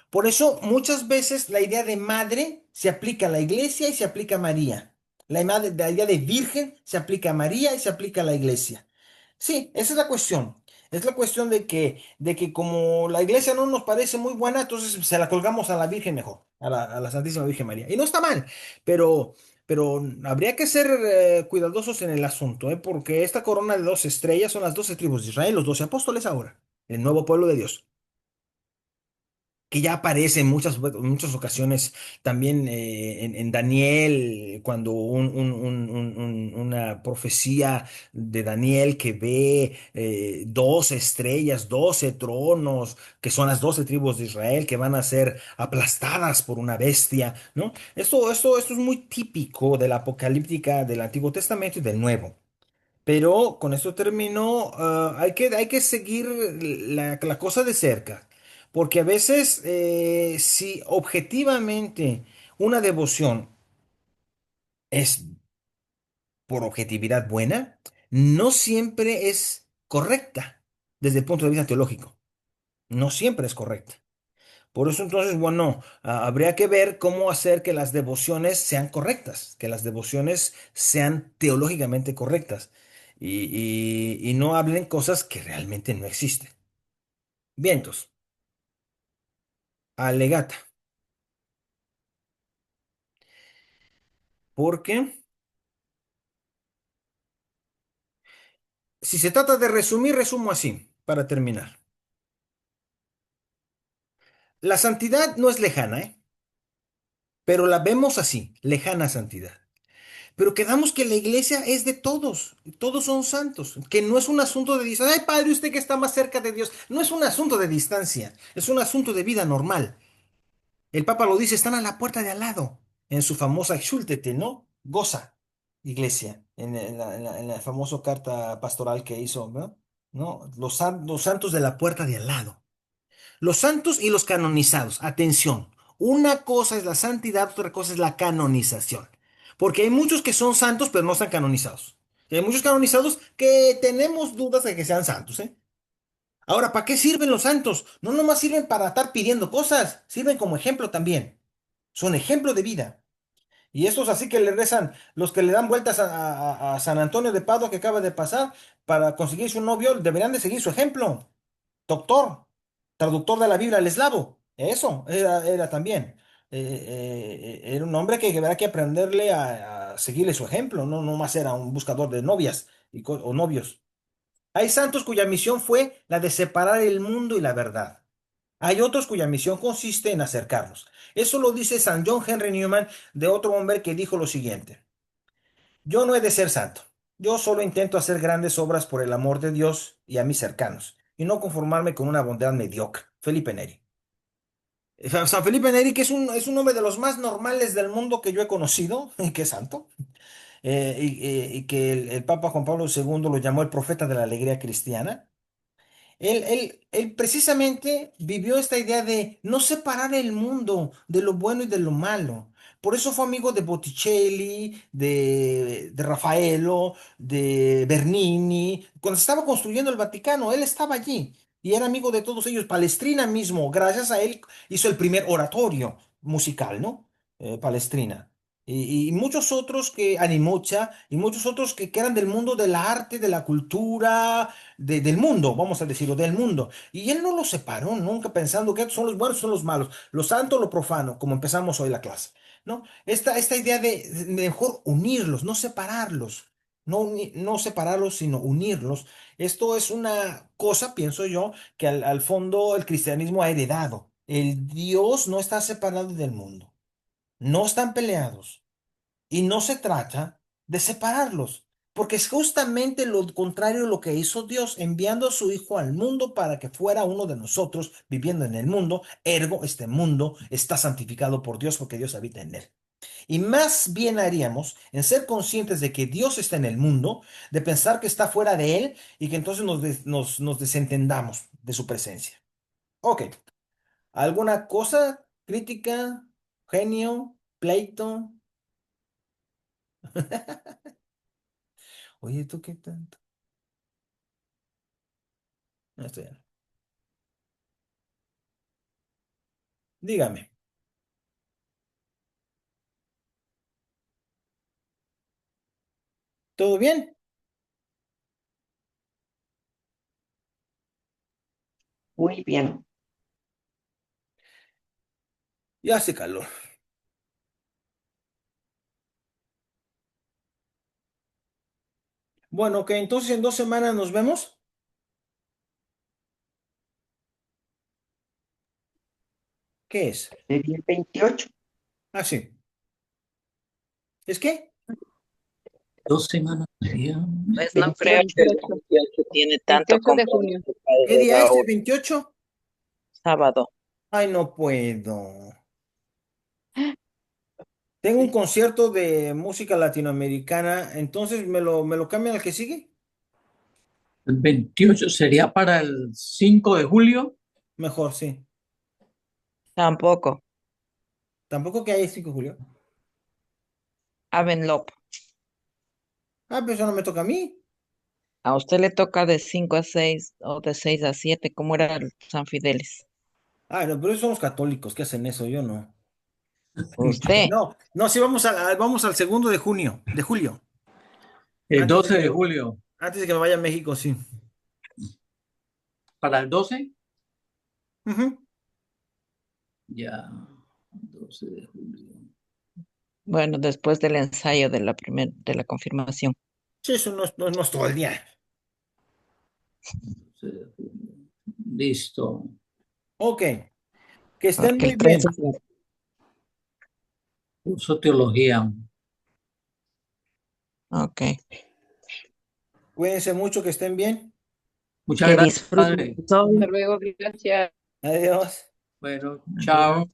S1: Por eso muchas veces la idea de madre se aplica a la iglesia y se aplica a María. La idea de virgen se aplica a María y se aplica a la iglesia. Sí, esa es la cuestión. Es la cuestión de que como la iglesia no nos parece muy buena, entonces se la colgamos a la Virgen mejor, a la Santísima Virgen María. Y no está mal, pero, pero habría que ser cuidadosos en el asunto, porque esta corona de 2 estrellas son las 12 tribus de Israel, los 12 apóstoles ahora, el nuevo pueblo de Dios que ya aparece en muchas ocasiones también en Daniel, cuando una profecía de Daniel que ve 12 estrellas, 12 tronos, que son las 12 tribus de Israel, que van a ser aplastadas por una bestia, ¿no? Esto es muy típico de la apocalíptica del Antiguo Testamento y del Nuevo. Pero con esto termino, hay que seguir la cosa de cerca, porque a veces si objetivamente una devoción es por objetividad buena, no siempre es correcta desde el punto de vista teológico, no siempre es correcta. Por eso entonces, bueno, habría que ver cómo hacer que las devociones sean correctas, que las devociones sean teológicamente correctas y no hablen cosas que realmente no existen. Vientos, alegata, porque si se trata de resumir, resumo así, para terminar. La santidad no es lejana, ¿eh? Pero la vemos así, lejana santidad. Pero quedamos que la iglesia es de todos, todos son santos, que no es un asunto de distancia. Ay, padre, usted que está más cerca de Dios, no es un asunto de distancia, es un asunto de vida normal. El Papa lo dice, están a la puerta de al lado, en su famosa Exúltete, ¿no? Goza, iglesia, en la famosa carta pastoral que hizo, ¿no? ¿No? Los santos de la puerta de al lado. Los santos y los canonizados. Atención, una cosa es la santidad, otra cosa es la canonización. Porque hay muchos que son santos pero no están canonizados. Y hay muchos canonizados que tenemos dudas de que sean santos, ¿eh? Ahora, ¿para qué sirven los santos? No nomás sirven para estar pidiendo cosas, sirven como ejemplo también. Son ejemplo de vida. Y estos así que le rezan, los que le dan vueltas a San Antonio de Padua que acaba de pasar para conseguirse un novio, deberían de seguir su ejemplo. Doctor, traductor de la Biblia al eslavo. Eso era también. Era un hombre que habrá que aprenderle a seguirle su ejemplo, no más era un buscador de novias o novios. Hay santos cuya misión fue la de separar el mundo y la verdad. Hay otros cuya misión consiste en acercarnos. Eso lo dice San John Henry Newman de otro hombre que dijo lo siguiente. Yo no he de ser santo. Yo solo intento hacer grandes obras por el amor de Dios y a mis cercanos, y no conformarme con una bondad mediocre. Felipe Neri. San Felipe Neri, que es un hombre de los más normales del mundo que yo he conocido, que es santo, y que el Papa Juan Pablo II lo llamó el profeta de la alegría cristiana. Él precisamente vivió esta idea de no separar el mundo de lo bueno y de lo malo. Por eso fue amigo de Botticelli, de Raffaello, de Bernini. Cuando se estaba construyendo el Vaticano, él estaba allí y era amigo de todos ellos. Palestrina mismo, gracias a él, hizo el primer oratorio musical, ¿no? Palestrina. Y muchos otros que, Animocha, y muchos otros que eran del mundo del arte, de la cultura del mundo, vamos a decirlo, del mundo. Y él no los separó nunca pensando que estos son los buenos, son los malos, lo santo, lo profano, como empezamos hoy la clase, ¿no? Esta idea de mejor unirlos, no separarlos, no separarlos, sino unirlos. Esto es una cosa, pienso yo, que al fondo el cristianismo ha heredado. El Dios no está separado del mundo, no están peleados. Y no se trata de separarlos, porque es justamente lo contrario de lo que hizo Dios, enviando a su Hijo al mundo para que fuera uno de nosotros viviendo en el mundo. Ergo, este mundo está santificado por Dios porque Dios habita en él. Y más bien haríamos en ser conscientes de que Dios está en el mundo, de pensar que está fuera de él y que entonces nos desentendamos de su presencia. Ok. ¿Alguna cosa? ¿Crítica? ¿Genio? ¿Pleito? Oye, ¿tú qué tanto? No estoy. Dígame. ¿Todo bien?
S3: Muy bien.
S1: Ya hace calor. Bueno, ok, entonces en 2 semanas nos vemos. ¿Qué es?
S3: Sería el 28.
S1: Ah, sí. ¿Es qué?
S4: 2 semanas sería.
S5: Pues no creo que el
S3: 28.
S5: 28 tiene tanto
S2: 28 de junio.
S5: compromiso, padre
S1: ¿Qué día es el
S5: Raúl.
S1: 28?
S5: Sábado.
S1: Ay, no puedo. Tengo un
S3: Sí.
S1: concierto de música latinoamericana, entonces ¿me lo cambian al que sigue?
S4: El 28 sería para el 5 de julio.
S1: Mejor, sí.
S5: Tampoco.
S1: Tampoco que hay 5 de julio.
S5: Avenlop.
S1: Ah, pero eso no me toca a mí.
S5: A usted le toca de 5 a 6 o de 6 a 7, ¿cómo era el San Fidelis?
S1: Ah, no, pero esos son los católicos que hacen eso, yo no.
S5: Usted.
S1: No, no, sí, vamos al segundo de junio, de julio.
S4: El
S1: Antes de
S4: 12 de
S1: que,
S4: julio.
S1: antes de que me vaya a México, sí.
S4: Para el 12,
S1: Ujú.
S4: ya. 12 de julio.
S5: Bueno, después del ensayo de la confirmación.
S1: Sí, eso no es todo el día.
S4: 12 de julio. Listo.
S1: Ok, que estén
S5: Porque
S1: muy
S5: el 13
S1: bien.
S4: Curso teología.
S5: Ok.
S1: Cuídense mucho, que estén bien.
S4: Muchas
S5: Que
S4: gracias,
S5: disfruten
S4: padre.
S5: el sol.
S2: Hasta luego, gracias.
S1: Adiós.
S4: Bueno, chao.